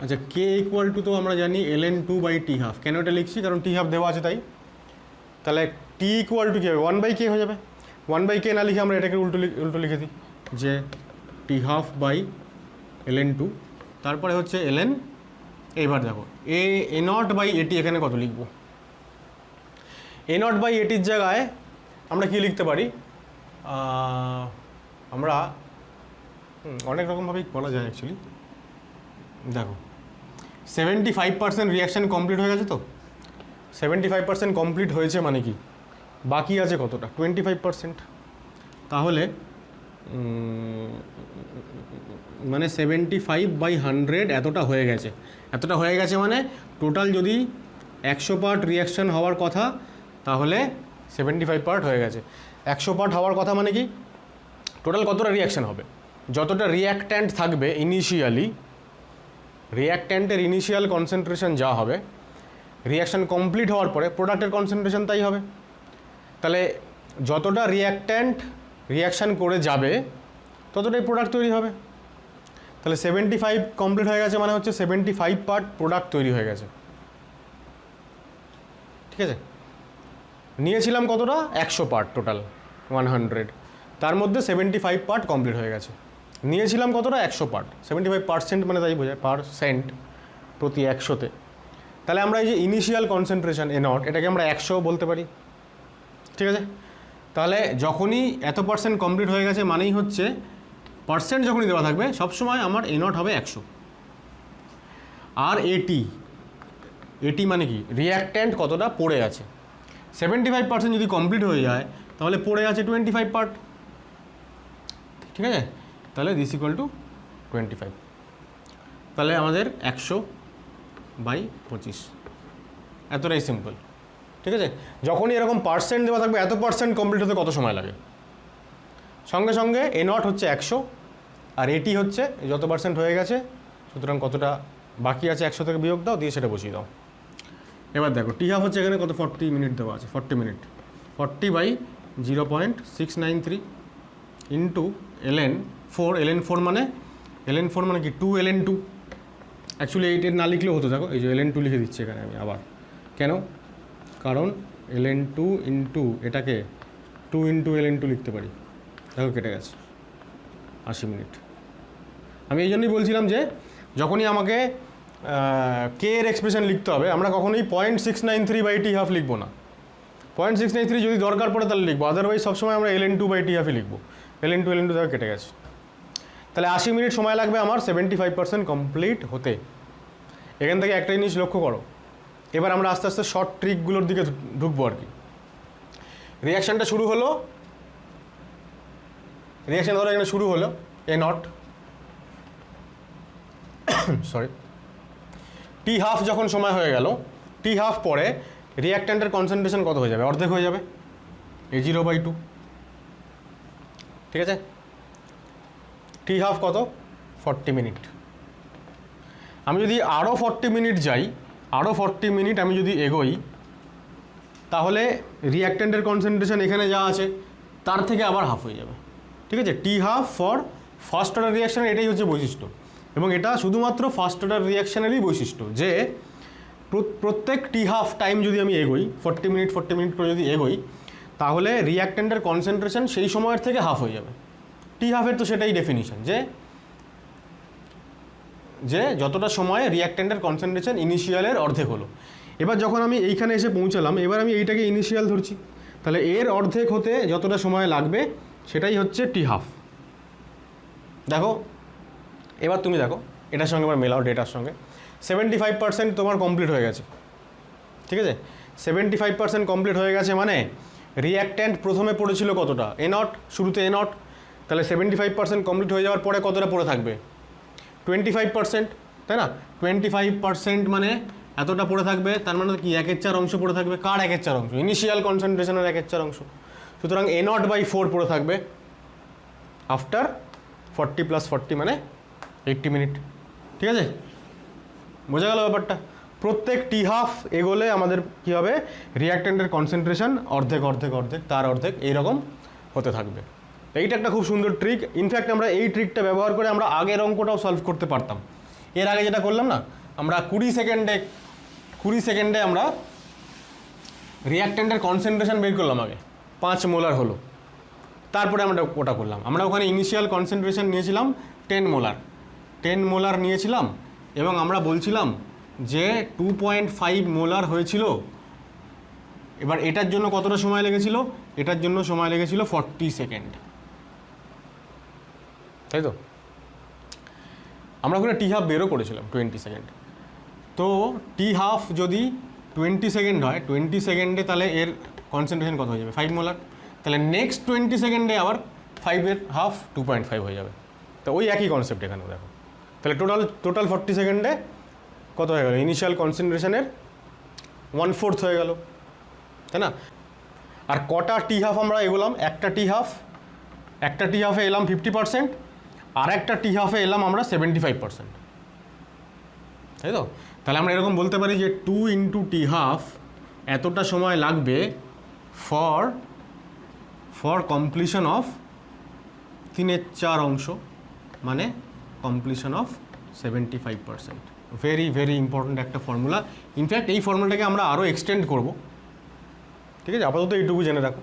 আচ্ছা k ইকুয়াল টু তো আমরা জানি ln 2/t½ কেন এটা লিখছি, কারণ t½ দেওয়া আছে তাই। তাহলে t ইকুয়াল টু কী হবে, 1/k হয়ে যাবে। 1/k না লিখে আমরা এটাকে উল্টো লিখে দিই, যে t ½/ln 2, তারপরে হচ্ছে ln, এইবার দেখো a0/at এখানে কত লিখবো, a0/atর জায়গায় আমরা কি লিখতে পারি, আমরা অনেক রকমভাবেই বলা যায় অ্যাকচুয়ালি। দেখো 75% রিঅ্যাকশান কমপ্লিট হয়ে গেছে, তো 75% কমপ্লিট হয়েছে মানে কি, বাকি আছে কতটা, 25%। তাহলে মানে 75/100 এতটা হয়ে গেছে, মানে টোটাল যদি 100 পার্ট রিঅ্যাকশান হওয়ার কথা তাহলে 75 পার্ট হয়ে গেছে। 100 পার্ট হওয়ার কথা মানে কি, টোটাল কতটা রিঅ্যাকশান হবে, যতটা রিঅ্যাক্ট্যান্ট থাকবে ইনিশিয়ালি, রিঅ্যাক্ট্যান্টের ইনিশিয়াল কনসেন্ট্রেশন যা হবে, রিঅ্যাকশান কমপ্লিট হওয়ার পরে প্রোডাক্টের কনসেন্ট্রেশন তাই হবে। তাহলে যতটা রিঅ্যাক্ট্যান্ট রিঅ্যাকশান করে যাবে ততটাই প্রোডাক্ট তৈরি হবে। তাহলে 75 কমপ্লিট হয়ে গেছে মানে হচ্ছে 75 পার্ট প্রোডাক্ট তৈরি হয়ে গেছে, ঠিক আছে। নিয়েছিলাম কতটা, 100 পার্ট, টোটাল 100, তার মধ্যে 75 পার্ট কমপ্লিট হয়ে গেছে। নিয়েছিলাম কতটা, 100 পার্ট, 75% মানে তাই বোঝায় পারসেন্ট প্রতি 100-তে। তাহলে আমরা এই যে ইনিশিয়াল কনসেন্ট্রেশন a0 এটাকে আমরা 100 বলতে পারি, ঠিক আছে। তাহলে যখনই এত পার্সেন্ট কমপ্লিট হয়ে গেছে মানেই হচ্ছে, পার্সেন্ট যখনই দেওয়া থাকবে সবসময় আমার a0 হবে 100। আর এটি মানে কি, রিঅ্যাক্ট্যান্ট কতটা পড়ে আছে, 75% যদি কমপ্লিট হয়ে যায় তাহলে পড়ে আছে 25 পার্ট, ঠিক আছে। তাহলে দিস ইকুয়াল টু 25, তাহলে আমাদের 100/25, এতটাই সিম্পল, ঠিক আছে। যখনই এরকম পার্সেন্ট দেওয়া থাকবে, এত পার্সেন্ট কমপ্লিট হতে কত সময় লাগে, সঙ্গে সঙ্গে a0 হচ্ছে 100 আর এটি হচ্ছে যত পার্সেন্ট হয়ে গেছে, সুতরাং কতটা বাকি আছে 100 থেকে বিয়োগ দাও, দিয়ে সেটা বসিয়ে দাও। এবার দেখো t½ হচ্ছে এখানে কত, 40 মিনিট দেওয়া আছে, 40 মিনিট, 40/0.693 ইন্টু ln 4 মানে কি 2 ln 2, অ্যাকচুয়ালি এইটা না লিখলেও হতো, দেখো এই যে ln 2 লিখে দিচ্ছি এখানে আমি আবার, কেন, কারণ ln 2 ইন্টু এটাকে 2 ইন্টু ln 2 লিখতে পারি, দেখো কেটে গেছে 80 মিনিট। আমি এই জন্যই বলছিলাম যে যখনই আমাকে কে এর এক্সপ্রেশন লিখতে হবে, আমরা কখনোই 0.693/t½ লিখবো না। 0.693 যদি দরকার পড়ে তাহলে লিখবো, আদারওয়াইজ সবসময় আমরা ln 2/t½ লিখবো। ln 2 দেখো কেটে গেছে। তাহলে 80 মিনিট সময় লাগবে আমার 75% কমপ্লিট হতে। এখান থেকে একটা জিনিস লক্ষ্য করো, এবার আমরা আস্তে আস্তে শর্ট ট্রিকগুলোর দিকে ঢুকবো আর কি। রিঅ্যাকশানটা শুরু হলো, রিঅ্যাকশান ধরো এখানে শুরু হলো a0, সরি, t½ যখন সময় হয়ে গেল, t½ পরে রিঅ্যাক্ট্যান্টের কনসেন্ট্রেশন কত হয়ে যাবে, অর্ধেক হয়ে যাবে, a0/2, ঠিক আছে। t½ কত, 40 মিনিট। আমি যদি আরও 40 মিনিট যাই আরও 40 মিনিট আমি যদি এগোই তাহলে রিঅ্যাক্ট্যান্টের কনসেন্ট্রেশন এখানে যা আছে তার থেকে আবার হাফ হয়ে যাবে। ঠিক আছে, টি হাফ ফর ফার্স্ট অর্ডার রিঅ্যাকশানের এটাই হচ্ছে বৈশিষ্ট্য, এবং এটা শুধুমাত্র ফার্স্ট অর্ডার রিঅ্যাকশানেরই বৈশিষ্ট্য যে প্রত্যেক টি হাফ টাইম যদি আমি এগোই 40 মিনিট করে যদি এগোই তাহলে রিঅ্যাক্ট্যান্টের কনসেন্ট্রেশন সেই সময়ের থেকে হাফ হয়ে যাবে। টি হাফের তো সেটাই ডেফিনিশন যে যতটা সময়ে রিঅ্যাক্ট্যান্টের কনসেন্ট্রেশন ইনিশিয়ালের অর্ধেক হলো। এবার যখন আমি এইখানে এসে পৌঁছালাম, এবার আমি এইটাকে ইনিশিয়াল ধরছি, তাহলে এর অর্ধেক হতে যতটা সময় লাগবে সেটাই হচ্ছে টি হাফ। দেখো এবার তুমি দেখো এটার সঙ্গে এবার মেলাও ডেটার সঙ্গে 75% তোমার কমপ্লিট হয়ে গেছে। ঠিক আছে, 75% কমপ্লিট হয়ে গেছে মানে রিঅ্যাক্ট্যান্ট প্রথমে পড়েছিল কতটা, এ নট, শুরুতে এ নট, তাহলে 75% কমপ্লিট হয়ে যাওয়ার পরে কতটা পড়ে থাকবে 25%, তাই না? 25% মানে এতটা পড়ে থাকবে, তার মানে কি 1/4 অংশ পড়ে থাকবে। কার 1/4 অংশ? ইনিশিয়াল কনসেন্ট্রেশনের 1/4 অংশ। সুতরাং এ নট বাই 4 পড়ে থাকবে আফটার 40 + 40 মানে 80 মিনিট। ঠিক আছে, বোঝা গেল ব্যাপারটা? প্রত্যেক টি হাফ এগোলে আমাদের কী হবে, রিঅ্যাক্ট্যান্টের কনসেন্ট্রেশন অর্ধেক তার অর্ধেক এইরকম হতে থাকবে। এইটা একটা খুব সুন্দর ট্রিক। ইনফ্যাক্ট আমরা এই ট্রিকটা ব্যবহার করে আমরা আগের অঙ্কটাও সলভ করতে পারতাম। এর আগে যেটা করলাম না, আমরা 20 সেকেন্ডে আমরা রিঅ্যাক্ট্যান্টের কনসেন্ট্রেশন বের করলাম, আগে 5 মোলার হলো, তারপরে আমরা ওটা করলাম। আমরা ওখানে ইনিশিয়াল কনসেন্ট্রেশন নিয়েছিলাম 10 মোলার নিয়েছিলাম, এবং আমরা বলছিলাম যে 2.5 মোলার হয়েছিল। এবার এটার জন্য কতটা সময় লেগেছিল? এটার জন্য সময় লেগেছিল 40 সেকেন্ড, তাই তো? আমরা ওখানে টি হাফ বেরও করেছিলাম 20 সেকেন্ড। তো টি হাফ যদি 20 সেকেন্ড হয়, 20 সেকেন্ডে তাহলে এর কনসেন্ট্রেশন কত হয়ে যাবে? 5 মোলার। তাহলে নেক্সট 20 সেকেন্ডে আবার 5-এর হাফ 2.5 হয়ে যাবে। তো ওই একই কনসেপ্ট এখানে দেখো। তাহলে টোটাল 40 সেকেন্ডে কত হয়ে গেল? ইনিশিয়াল কনসেন্ট্রেশনের 1/4 হয়ে গেল, তাই না? আর কটা টি হাফ আমরা এগোলাম? একটা টি হাফে এলাম 50%, আর একটা টি হাফে এলাম আমরা 75%, তাই তো? তাহলে আমরা এরকম বলতে পারি যে 2 × টি হাফ এতটা সময় লাগবে ফর কমপ্লিশন অফ 3/4 অংশ, মানে completion of 75%। Very very important একটা ফর্মুলা। ইনফ্যাক্ট এই ফর্মুলাটাকে আমরা আরও এক্সটেন্ড করব। ঠিক আছে, আপাতত এইটুকু জেনে রাখো,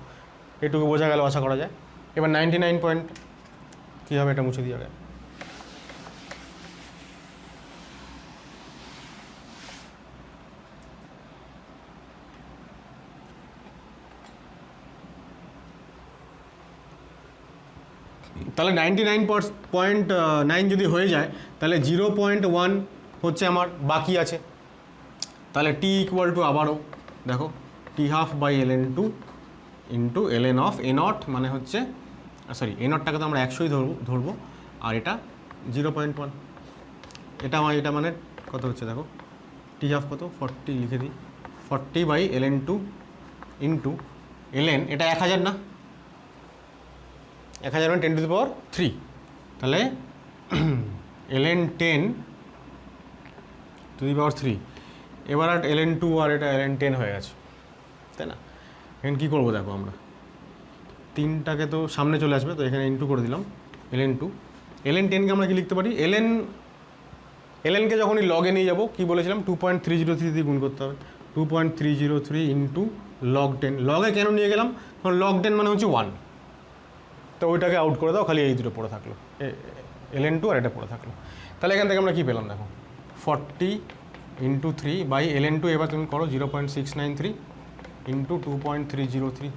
এইটুকু বোঝা গেল আশা করা যায়। এবার 99 পয়েন্ট কী হবে এটা মুছে দিয়ে যাবে। তাহলে 99.9 যদি হয়ে যায় তাহলে 0.1 হচ্ছে আমার বাকি আছে। তাহলে টি ইকুয়াল টু আবারও দেখো T half by ln2 into ln of A naught, মানে হচ্ছে সরি এ নটটাকে তো আমরা 100ই ধরবো, আর এটা 0.1। এটা মানে কত হচ্ছে দেখো, টি হাফ কত 40 লিখে দিই, 40 বাই ln2 ইন্টু ln, এটা 1000 না, 1000 মানে 10⁻3, তাহলে ln 10⁻3। এবার আর ln2 আর এটা ln 10 হয়ে গেছে, তাই না? এখানে কী করবো দেখো, আমরা 3টাকে তো সামনে চলে আসবে, তো এখানে ইন্টু করে দিলাম ln2। ln 10কে আমরা কি লিখতে পারি? lnকে যখনই লগে নিয়ে যাবো, কী বলেছিলাম 2.303 দিয়ে গুণ করতে হবে, 2.303 ইন্টু log 10। লগে কেন নিয়ে গেলাম? কারণ log 10 মানে হচ্ছে 1, তো ওইটাকে আউট করে দাও, খালি এই দুটো পড়ে থাকলো, ln2 আর এটা পড়ে থাকলো। তাহলে এখান থেকে আমরা কী পেলাম দেখো, 40 ইন্টু 3 বাই ln2, এবার তুমি করো 0.693 ইন্টু 2.303।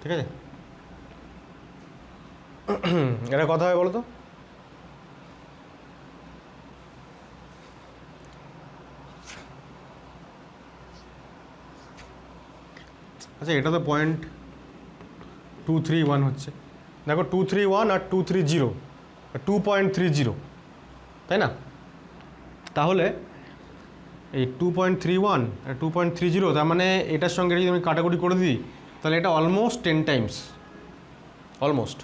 ঠিক আছে, এটা কথা হয় বলো তো? আচ্ছা, এটা তো 0.231 হচ্ছে, দেখো 231 আর 230, 2.30, তাই না? তাহলে এই 2.31 আর 2.30, তার মানে এটার সঙ্গে যদি আমি কাটাকুটি করে দিই তাহলে এটা অলমোস্ট 10 টাইমস, অলমোস্ট।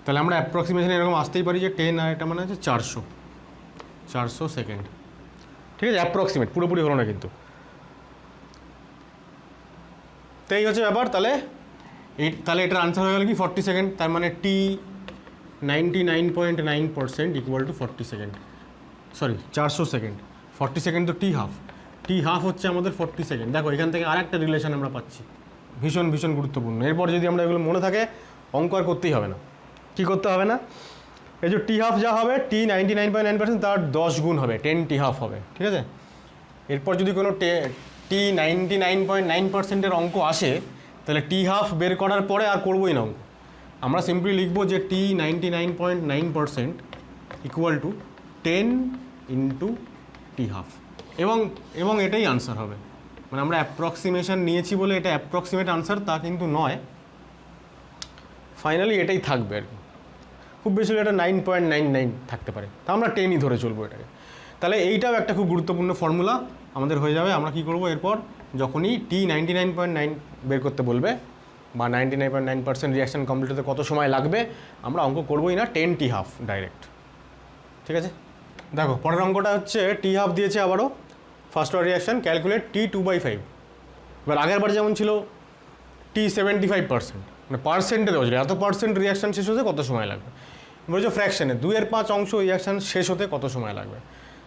তাহলে আমরা অ্যাপ্রক্সিমেশন এরকম আসতেই পারি যে 10 আর এটা মানে হচ্ছে 400 সেকেন্ড। ঠিক আছে, অ্যাপ্রক্সিমেট, পুরোপুরি হলো না কিন্তু। তো এই হচ্ছে ব্যাপার। তাহলে এটার আনসার হয়ে গেল কি 40 সেকেন্ড, তার মানে টি 99.9% equal to 40 second, sorry 400 second. 40 second তো টি হাফ হচ্ছে আমাদের 40 সেকেন্ড। দেখো এখান থেকে আরেকটা রিলেশন আমরা পাচ্ছি, ভীষণ ভীষণ গুরুত্বপূর্ণ। এরপর যদি আমরা এগুলো মনে থাকে, অঙ্ক আর করতেই হবে না। কী করতে হবে না, এই যে টি হাফ যা হবে, টি 99.9% তার 10 গুণ হবে, 10 টি হাফ হবে, ঠিক আছে। এরপর যদি কোনো টি 99.9%-এর অঙ্ক আসে, তাহলে টি হাফ বের করার পরে আর করবোই না অঙ্ক, আমরা সিম্পলি লিখবো যে টি 99.9% equal to 10 into T half, এবং এটাই আনসার হবে। মানে আমরা অ্যাপ্রক্সিমেশন নিয়েছি বলে এটা অ্যাপ্রক্সিমেট আনসার তা কিন্তু নয়, ফাইনালি এটাই থাকবে আর কি। খুব বেশি হলে এটা 9.99 থাকতে পারে, তা আমরা 10ই ধরে চলবো এটাকে। তাহলে এইটাও একটা খুব গুরুত্বপূর্ণ ফর্মুলা আমাদের হয়ে যাবে। আমরা কি করব এরপর, যখনই টি 99.9 বের করতে বলবে বা 99.9% রিয়াকশান কমপ্লিট হতে কত সময় লাগবে, আমরা অঙ্ক করবোই না, 10 টি হাফ ডাইরেক্ট, ঠিক আছে। দেখো পরের অঙ্কটা হচ্ছে টি হাফ দিয়েছে আবারও, ফার্স্ট অর্ডার রিয়াকশান, ক্যালকুলেট টি 2/5। এবার আগের বার যেমন ছিল টি 75%, মানে পার্সেন্টে দেওয়া ছিল, এত পার্সেন্ট রিয়াকশান শেষ হতে কত সময় লাগবে। বলছো ফ্র্যাকশানে 2/5 অংশ রিয়াকশান শেষ হতে কত সময় লাগবে।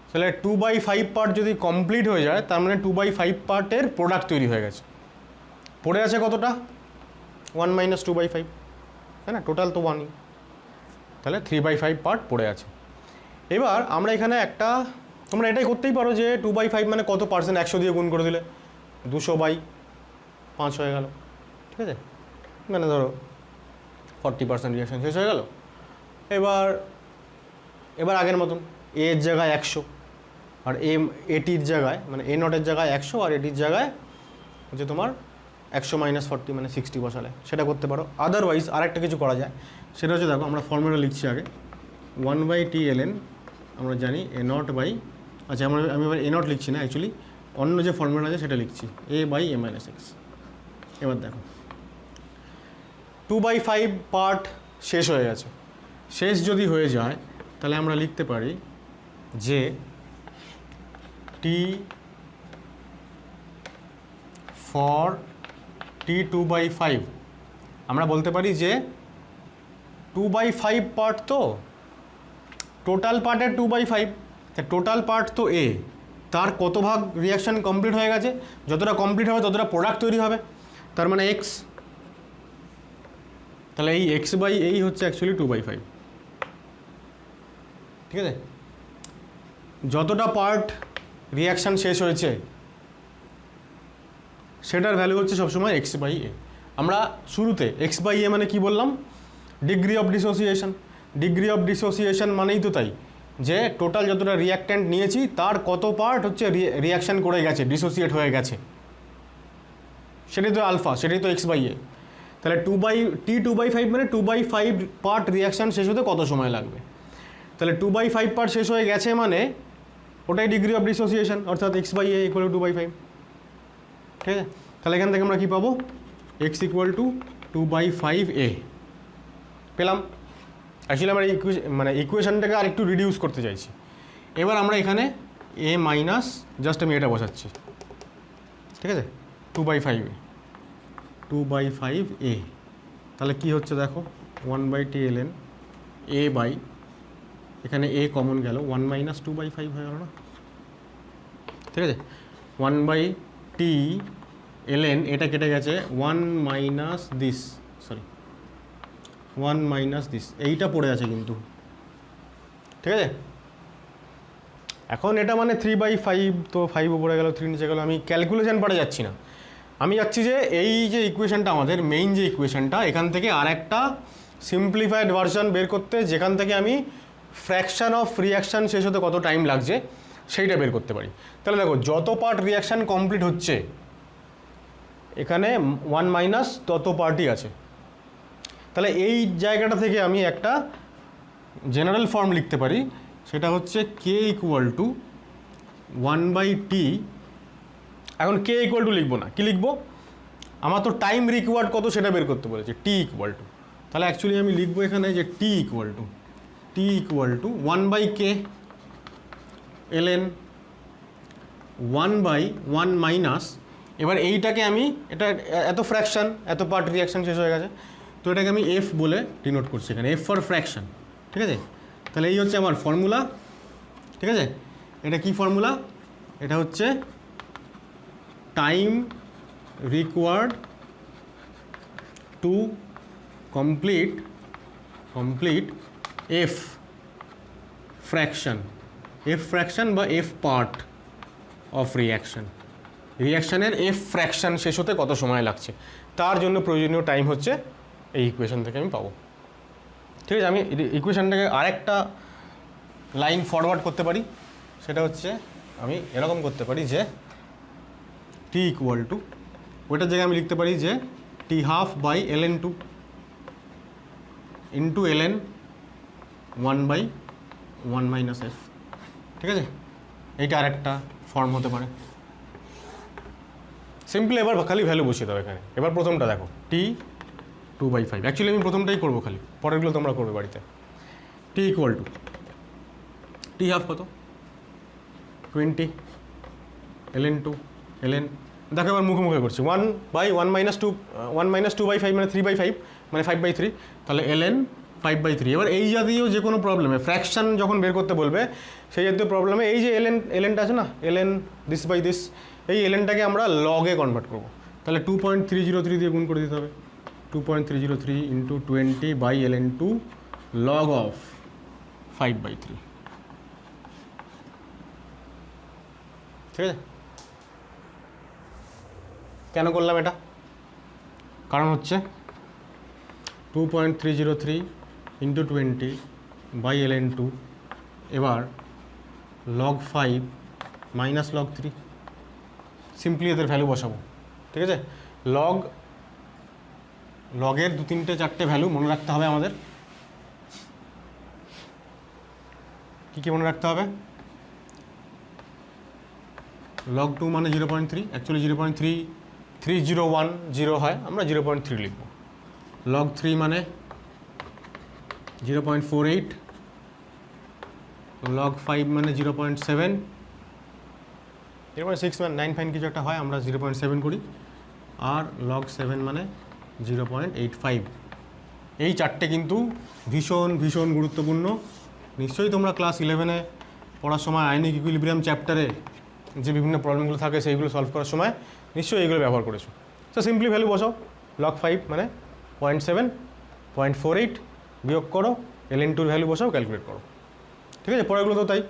তাহলে 2/5 পার্ট যদি কমপ্লিট হয়ে যায়, তার মানে 2/5 পার্টের প্রোডাক্ট তৈরি হয়ে গেছে। পড়ে আছে কতটা, 1 - 2/5, তাই না, টোটাল তো 1ই, তাহলে 3/5 পার্ট পড়ে আছে। এবার আমরা এখানে তোমরা এটাই করতেই পারো যে 2/5 মানে কত পার্সেন্ট, 100 দিয়ে গুণ করে দিলে 200/5 হয়ে গেল, ঠিক আছে, মানে ধরো 40% রিয়াকশান শেষ হয়ে গেল। এবার আগের মতন এর জায়গায় 100, আর এটির জায়গায়, মানে এ নটের জায়গায় 100, আর এটির জায়গায় হচ্ছে তোমার 100 - 40 মানে 60 বসালে সেটা করতে পারো। আদারওয়াইজ আরেকটা কিছু করা যায়, সেটা হচ্ছে দেখো আমরা ফর্মুলা লিখছি আগে, 1/Tln আমরা জানি এ নট বাই, আচ্ছা আমি এবার এ নট লিখছি না, অ্যাকচুয়ালি অন্য যে ফর্মুলা আছে সেটা লিখছি, a/a-x। এবার দেখো 2/5 পার্ট শেষ হয়ে গেছে। শেষ যদি হয়ে যায় তাহলে আমরা লিখতে পারি যে টি ফর টি 2/5, আমরা বলতে পারি যে 2/5 পার্ট তো টোটাল পার্টের 2/5, তা টোটাল পার্ট তো এ, তার কত ভাগ রিয়াকশান কমপ্লিট হয়ে গেছে, যতটা কমপ্লিট হবে ততটা প্রোডাক্ট তৈরি হবে, তার মানে এক্স। তাহলে এই x/এই হচ্ছে অ্যাকচুয়ালি 2/5, ঠিক আছে। যতটা পার্ট রিয়াকশান শেষ হয়েছে সেটার ভ্যালু হচ্ছে সবসময় x/a। আমরা শুরুতে x/a মানে কি বললাম, degree of dissociation. Degree of dissociation মানেই তো তাই যে টোটাল যতটা রিয়াক্ট্যান্ট নিয়েছি তার কত পার্ট হচ্ছে রিয়াকশান করে গেছে, ডিসোসিয়েট হয়ে গেছে, সেটাই তো আলফা, সেটাই তো x/a। তাহলে টি 2/5 মানে 2/5 পার্ট রিয়াকশান শেষ হতে কত সময় লাগবে। তাহলে 2/5 পার্ট শেষ হয়ে গেছে মানে ওটাই ডিগ্রি অফ ডিসোসিয়েশন, অর্থাৎ x/a ইকুয়াল টু 2/5, ঠিক আছে। তাহলে এখান থেকে আমরা কী পাবো, x ইকুয়াল টু 2/5a পেলাম। অ্যাকচুয়ালি আমরা ইকুয়েশনটাকে আর একটু রিডিউস করতে চাইছি। এবার আমরা এখানে a মাইনাস, জাস্ট আমি এটা বসাচ্ছি, ঠিক আছে, 2/5a। তাহলে কি হচ্ছে দেখো, 1/Tln a বাই, এখানে a কমন গেল, 1 - 2/5 হয়ে গেল না, ঠিক আছে। 1/Tln এটা কেটে গেছে, 1 - this, এইটা পড়ে আছে কিন্তু, ঠিক আছে। এখন এটা মানে 3/5, তো 5 পড়ে গেল, 3 নিচে গেল। আমি ক্যালকুলেশন পারে যাচ্ছি না, আমি যাচ্ছি যে এই যে ইকুয়েশনটা আমাদের মেইন যে ইকুয়েশনটা, এখান থেকে আর একটা সিম্পলিফাইড ভার্সন বের করতে, যেখান থেকে আমি ফ্র্যাকশান অফ রিয়াকশান শেষ হতে কত টাইম লাগছে সেইটা বের করতে পারি। তাহলে দেখো যত পার্ট রিয়াকশান কমপ্লিট হচ্ছে এখানে 1 - তত পার্টই আছে। তাহলে এই জায়গাটা থেকে আমি একটা জেনারেল ফর্ম লিখতে পারি, সেটা হচ্ছে k ইকুয়াল টু 1/t। এখন k ইকুয়াল টু লিখবো না, কি লিখবো, আমার তো টাইম রিকোয়ার্ড কত সেটা বের করতে বলেছে, t ইকুয়াল টু। তাহলে অ্যাকচুয়ালি আমি লিখবো এখানে যে t equal to 1/k ln 1/1 minus, এবার এইটাকে আমি এটা এত ফ্র্যাকশন এত পার্ট রিয়াকশান শেষ হয়ে গেছে, তো এটাকে আমি এফ বলে ডিনোট করছি এখানে, এফ ফর ফ্র্যাকশন, ঠিক আছে। তাহলে এই হচ্ছে আমার ফর্মুলা, ঠিক আছে। এটা কি ফর্মুলা? এটা হচ্ছে time required to complete F fraction বা এফ পার্ট অফ রিয়াকশানের এফ ফ্র্যাকশন শেষ হতে কত সময় লাগছে, তার জন্য প্রয়োজনীয় টাইম হচ্ছে এই ইকুয়েশন থেকে আমি পাবো, ঠিক আছে। আমি ইকুয়েশনটাকে আরেকটা লাইন ফরওয়ার্ড করতে পারি, সেটা হচ্ছে আমি এরকম করতে পারি যে টি ইকুয়াল টু, ওইটার জায়গায় আমি লিখতে পারি যে T half by ln2 into ln 1/1 minus F, ঠিক আছে। এইটা আরেকটা ফর্ম হতে পারে। সিম্পলি এবার খালি ভ্যালু বসিয়ে দাও এখানে। এবার প্রথমটা দেখো টি 2/5, অ্যাকচুয়ালি আমি প্রথমটাই করবো, খালি পরেরগুলো তোমরা করবে বাড়িতে। টি ইকুয়াল টু টি হাফ কত 20 ln2 ln, দেখো এবার মুখে করছি 1/1 মাইনাস 2/5 মানে 3/5 মানে 5/3, তাহলে ln 5/3। এবার এই জাতীয় যে কোনো প্রবলেমে ফ্র্যাকশন যখন বের করতে বলবে, সেই জাতীয় প্রবলেমে এই যে lnটা আছে না, ln দিস বাই দিস, এই lnটাকে আমরা লগে কনভার্ট করবো। তাহলে 2.303 দিয়ে গুণ করে দিতে হবে, 2.303 ইন্টু 20/ln2 লগ অফ 5/3, ঠিক আছে। কেন করলাম এটা? কারণ হচ্ছে 2.303 ইন্টু 20/ln2 এবার log 5 মাইনাস log 3, সিম্পলি এদের ভ্যালু বসাবো, ঠিক আছে। লগের 2-3-4টে ভ্যালু মনে রাখতে হবে আমাদের। কী মনে রাখতে হবে? log 2 মানে 0.3, অ্যাকচুয়ালি 0.33010 হয়, আমরা 0.3 লিখব। log 3 মানে 0.48, log 5 মানে 0.7, 0.6 মানে 9 ফাইন কিছু একটা হয়, আমরা 0.7 করি, আর log 7 মানে 0.85। এই চারটে কিন্তু ভীষণ ভীষণ গুরুত্বপূর্ণ। নিশ্চয়ই তোমরা ক্লাস 11-এ পড়ার সময় আয়নিক ইকুইলিব্রিয়াম চ্যাপ্টারে যে বিভিন্ন প্রবলেমগুলো থাকে সেইগুলো সলভ করার সময় নিশ্চয়ই এইগুলো ব্যবহার করেছো। তো সিম্পলি ভ্যালু বসাও, log 5 মানে 0.7, 0.48 বিয়োগ করো, ln2 ভ্যালু বসাও, ক্যালকুলেট করো, ঠিক আছে। পরেরগুলো তো তাই,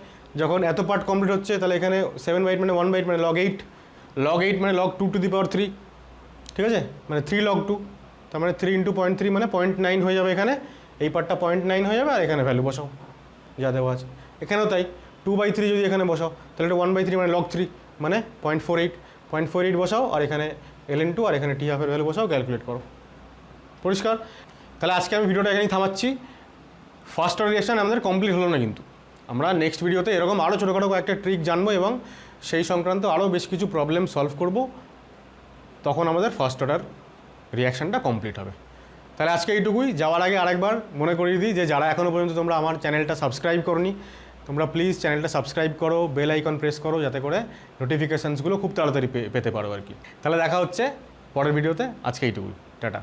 যখন এত পার্ট কমপ্লিট হচ্ছে তাহলে এখানে 7/8 মানে 1/8 মানে log 8, log 8 মানে log 2 টু দি পাওয়ার 3, ঠিক আছে, মানে 3 log 2, তার মানে 3 ইন্টু 0.3 মানে 0.9 হয়ে যাবে এখানে, এই পার্টটা 0.9 হয়ে যাবে, আর এখানে ভ্যালু বসাও যা দেওয়া আছে। এখানেও তাই 2/3 যদি এখানে বসাও তাহলে এটা 1/3 মানে log 3 মানে 0.48 বসাও, আর এখানে ln2 আর এখানে টি হাফের ভ্যালু বসাও, ক্যালকুলেট করো। পরিষ্কার? তাহলে আজকে আমি ভিডিওটা এখানেই থামাচ্ছি। ফার্স্ট অর্ডার রিঅ্যাকশন আমাদের কমপ্লিট হলো না, কিন্তু আমরা নেক্সট ভিডিওতে এরকম আরও ছোটোখাটো কয়েকটা ট্রিক জানবো এবং সেই সংক্রান্ত আরও বেশ কিছু প্রবলেম সলভ করব, তখন আমাদের ফার্স্ট অর্ডার রিঅ্যাকশানটা কমপ্লিট হবে। তাহলে আজকে এইটুকুই। যাওয়ার আগে আরেকবার মনে করিয়ে দিই যে যারা এখনও পর্যন্ত তোমরা আমার চ্যানেলটা সাবস্ক্রাইব করোনি, তোমরা প্লিজ চ্যানেলটা সাবস্ক্রাইব করো, বেল আইকন প্রেস করো, যাতে করে নোটিফিকেশানসগুলো খুব তাড়াতাড়ি পেতে পারো আর কি। তাহলে দেখা হচ্ছে পরের ভিডিওতে। আজকে এইটুকুই, টাটা।